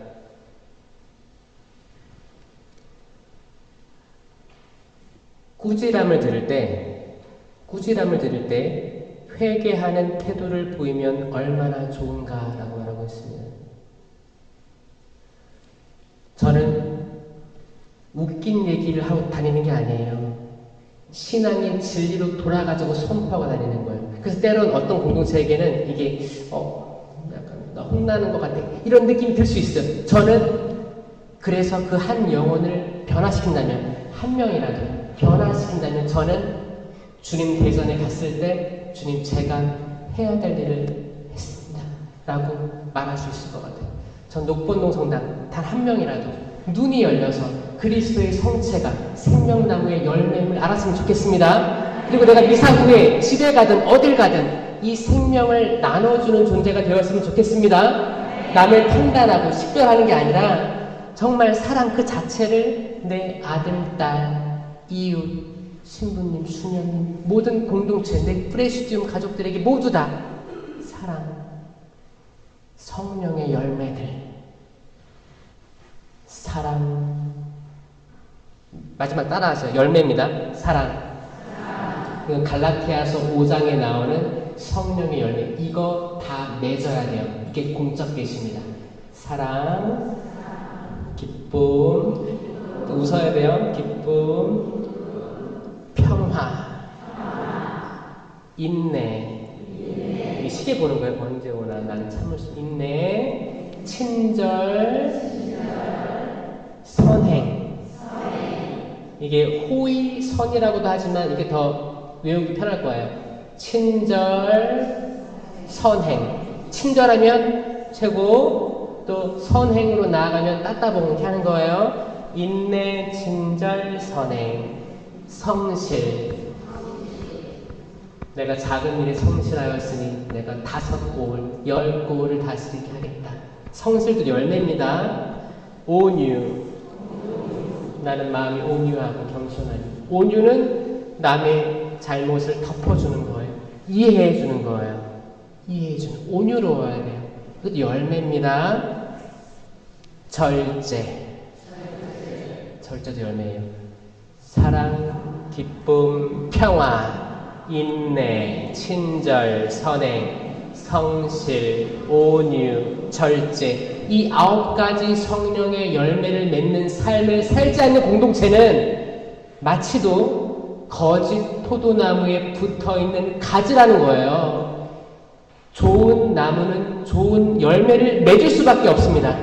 꾸지람을 들을 때 회개하는 태도를 보이면 얼마나 좋은가라고 말하고 있습니다. 저는 웃긴 얘기를 하고 다니는 게 아니에요. 신앙의 진리로 돌아가지고 선포하고 다니는 거예요. 그래서 때론 어떤 공동체에게는 이게 약간 나 혼나는 것 같아, 이런 느낌이 들 수 있어요. 저는 그래서 그 한 영혼을 변화시킨다면, 한 명이라도 변화시킨다면, 저는 주님 대전에 갔을 때 주님, 제가 해야 될 일을 했습니다 라고 말할 수 있을 것 같아요. 전 녹본동 성당 단 한 명이라도 눈이 열려서 그리스도의 성체가 생명나무의 열매임을 알았으면 좋겠습니다. 그리고 내가 미사 후에 집에 가든 어딜 가든 이 생명을 나눠주는 존재가 되었으면 좋겠습니다. 남을 판단하고 식별하는 게 아니라 정말 사랑 그 자체를 내 아들, 딸, 이웃, 신부님, 수녀님, 모든 공동체, 내 프레시디움 가족들에게 모두 다 사랑, 성령의 열매들, 사랑, 마지막 따라하세요. 열매입니다. 사랑. 이건 갈라티아서 5장에 나오는 성령의 열매. 이거 다 맺어야 돼요. 이게 공적 계시입니다. 사랑, 기쁨, 또 웃어야 돼요. 기쁨, 평화, 인내. 이 시계 보는 거예요. 언제 오나 나는 참을 수. 인내, 친절, 선행. 이게 호의선이라고도 하지만 이게 더 외우기 편할 거예요. 친절, 선행. 친절하면 최고, 또 선행으로 나아가면 따따봉 하는 거예요. 인내, 친절, 선행, 성실. 내가 작은 일에 성실하였으니 내가 5골, 10골을 다스리게 하겠다. 성실도 열매입니다. 온유. 나는 마음이 온유하고 겸손하니. 온유는 남의 잘못을 덮어주는 거예요. 이해해주는 거예요. 이해해주는. 온유로워야 돼요. 그것도 열매입니다. 절제. 절제도 열매예요. 사랑, 기쁨, 평화, 인내, 친절, 선행, 성실, 온유, 절제. 이 9가지 성령의 열매를 맺는 삶을 살지 않는 공동체는 마치도 거짓 포도나무에 붙어있는 가지라는 거예요. 좋은 나무는 좋은 열매를 맺을 수밖에 없습니다.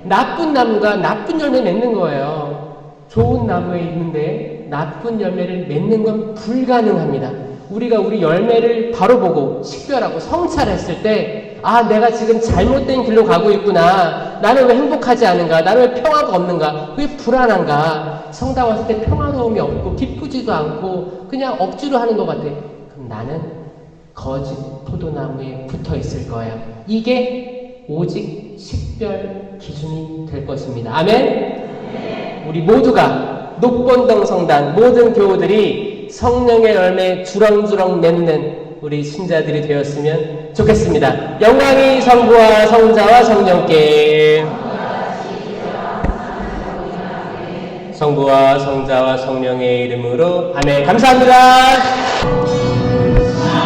나쁜 나무가 나쁜 열매 맺는 거예요. 좋은 나무에 있는데 나쁜 열매를 맺는 건 불가능합니다. 우리가 우리 열매를 바로 보고 식별하고 성찰했을 때, 아, 내가 지금 잘못된 길로 가고 있구나. 나는 왜 행복하지 않은가? 나는 왜 평화가 없는가? 왜 불안한가? 성당 왔을 때 평화로움이 없고 기쁘지도 않고 그냥 억지로 하는 것 같아. 그럼 나는 거짓 포도나무에 붙어 있을 거야. 이게 오직 식별 기준이 될 것입니다. 아멘? 우리 모두가 녹본동 성당 모든 교우들이 성령의 열매 주렁주렁 맺는 우리 신자들이 되었으면 좋겠습니다. 영광이 성부와 성자와 성령께, 성부와 성자와 성령의 이름으로 아멘. 감사합니다.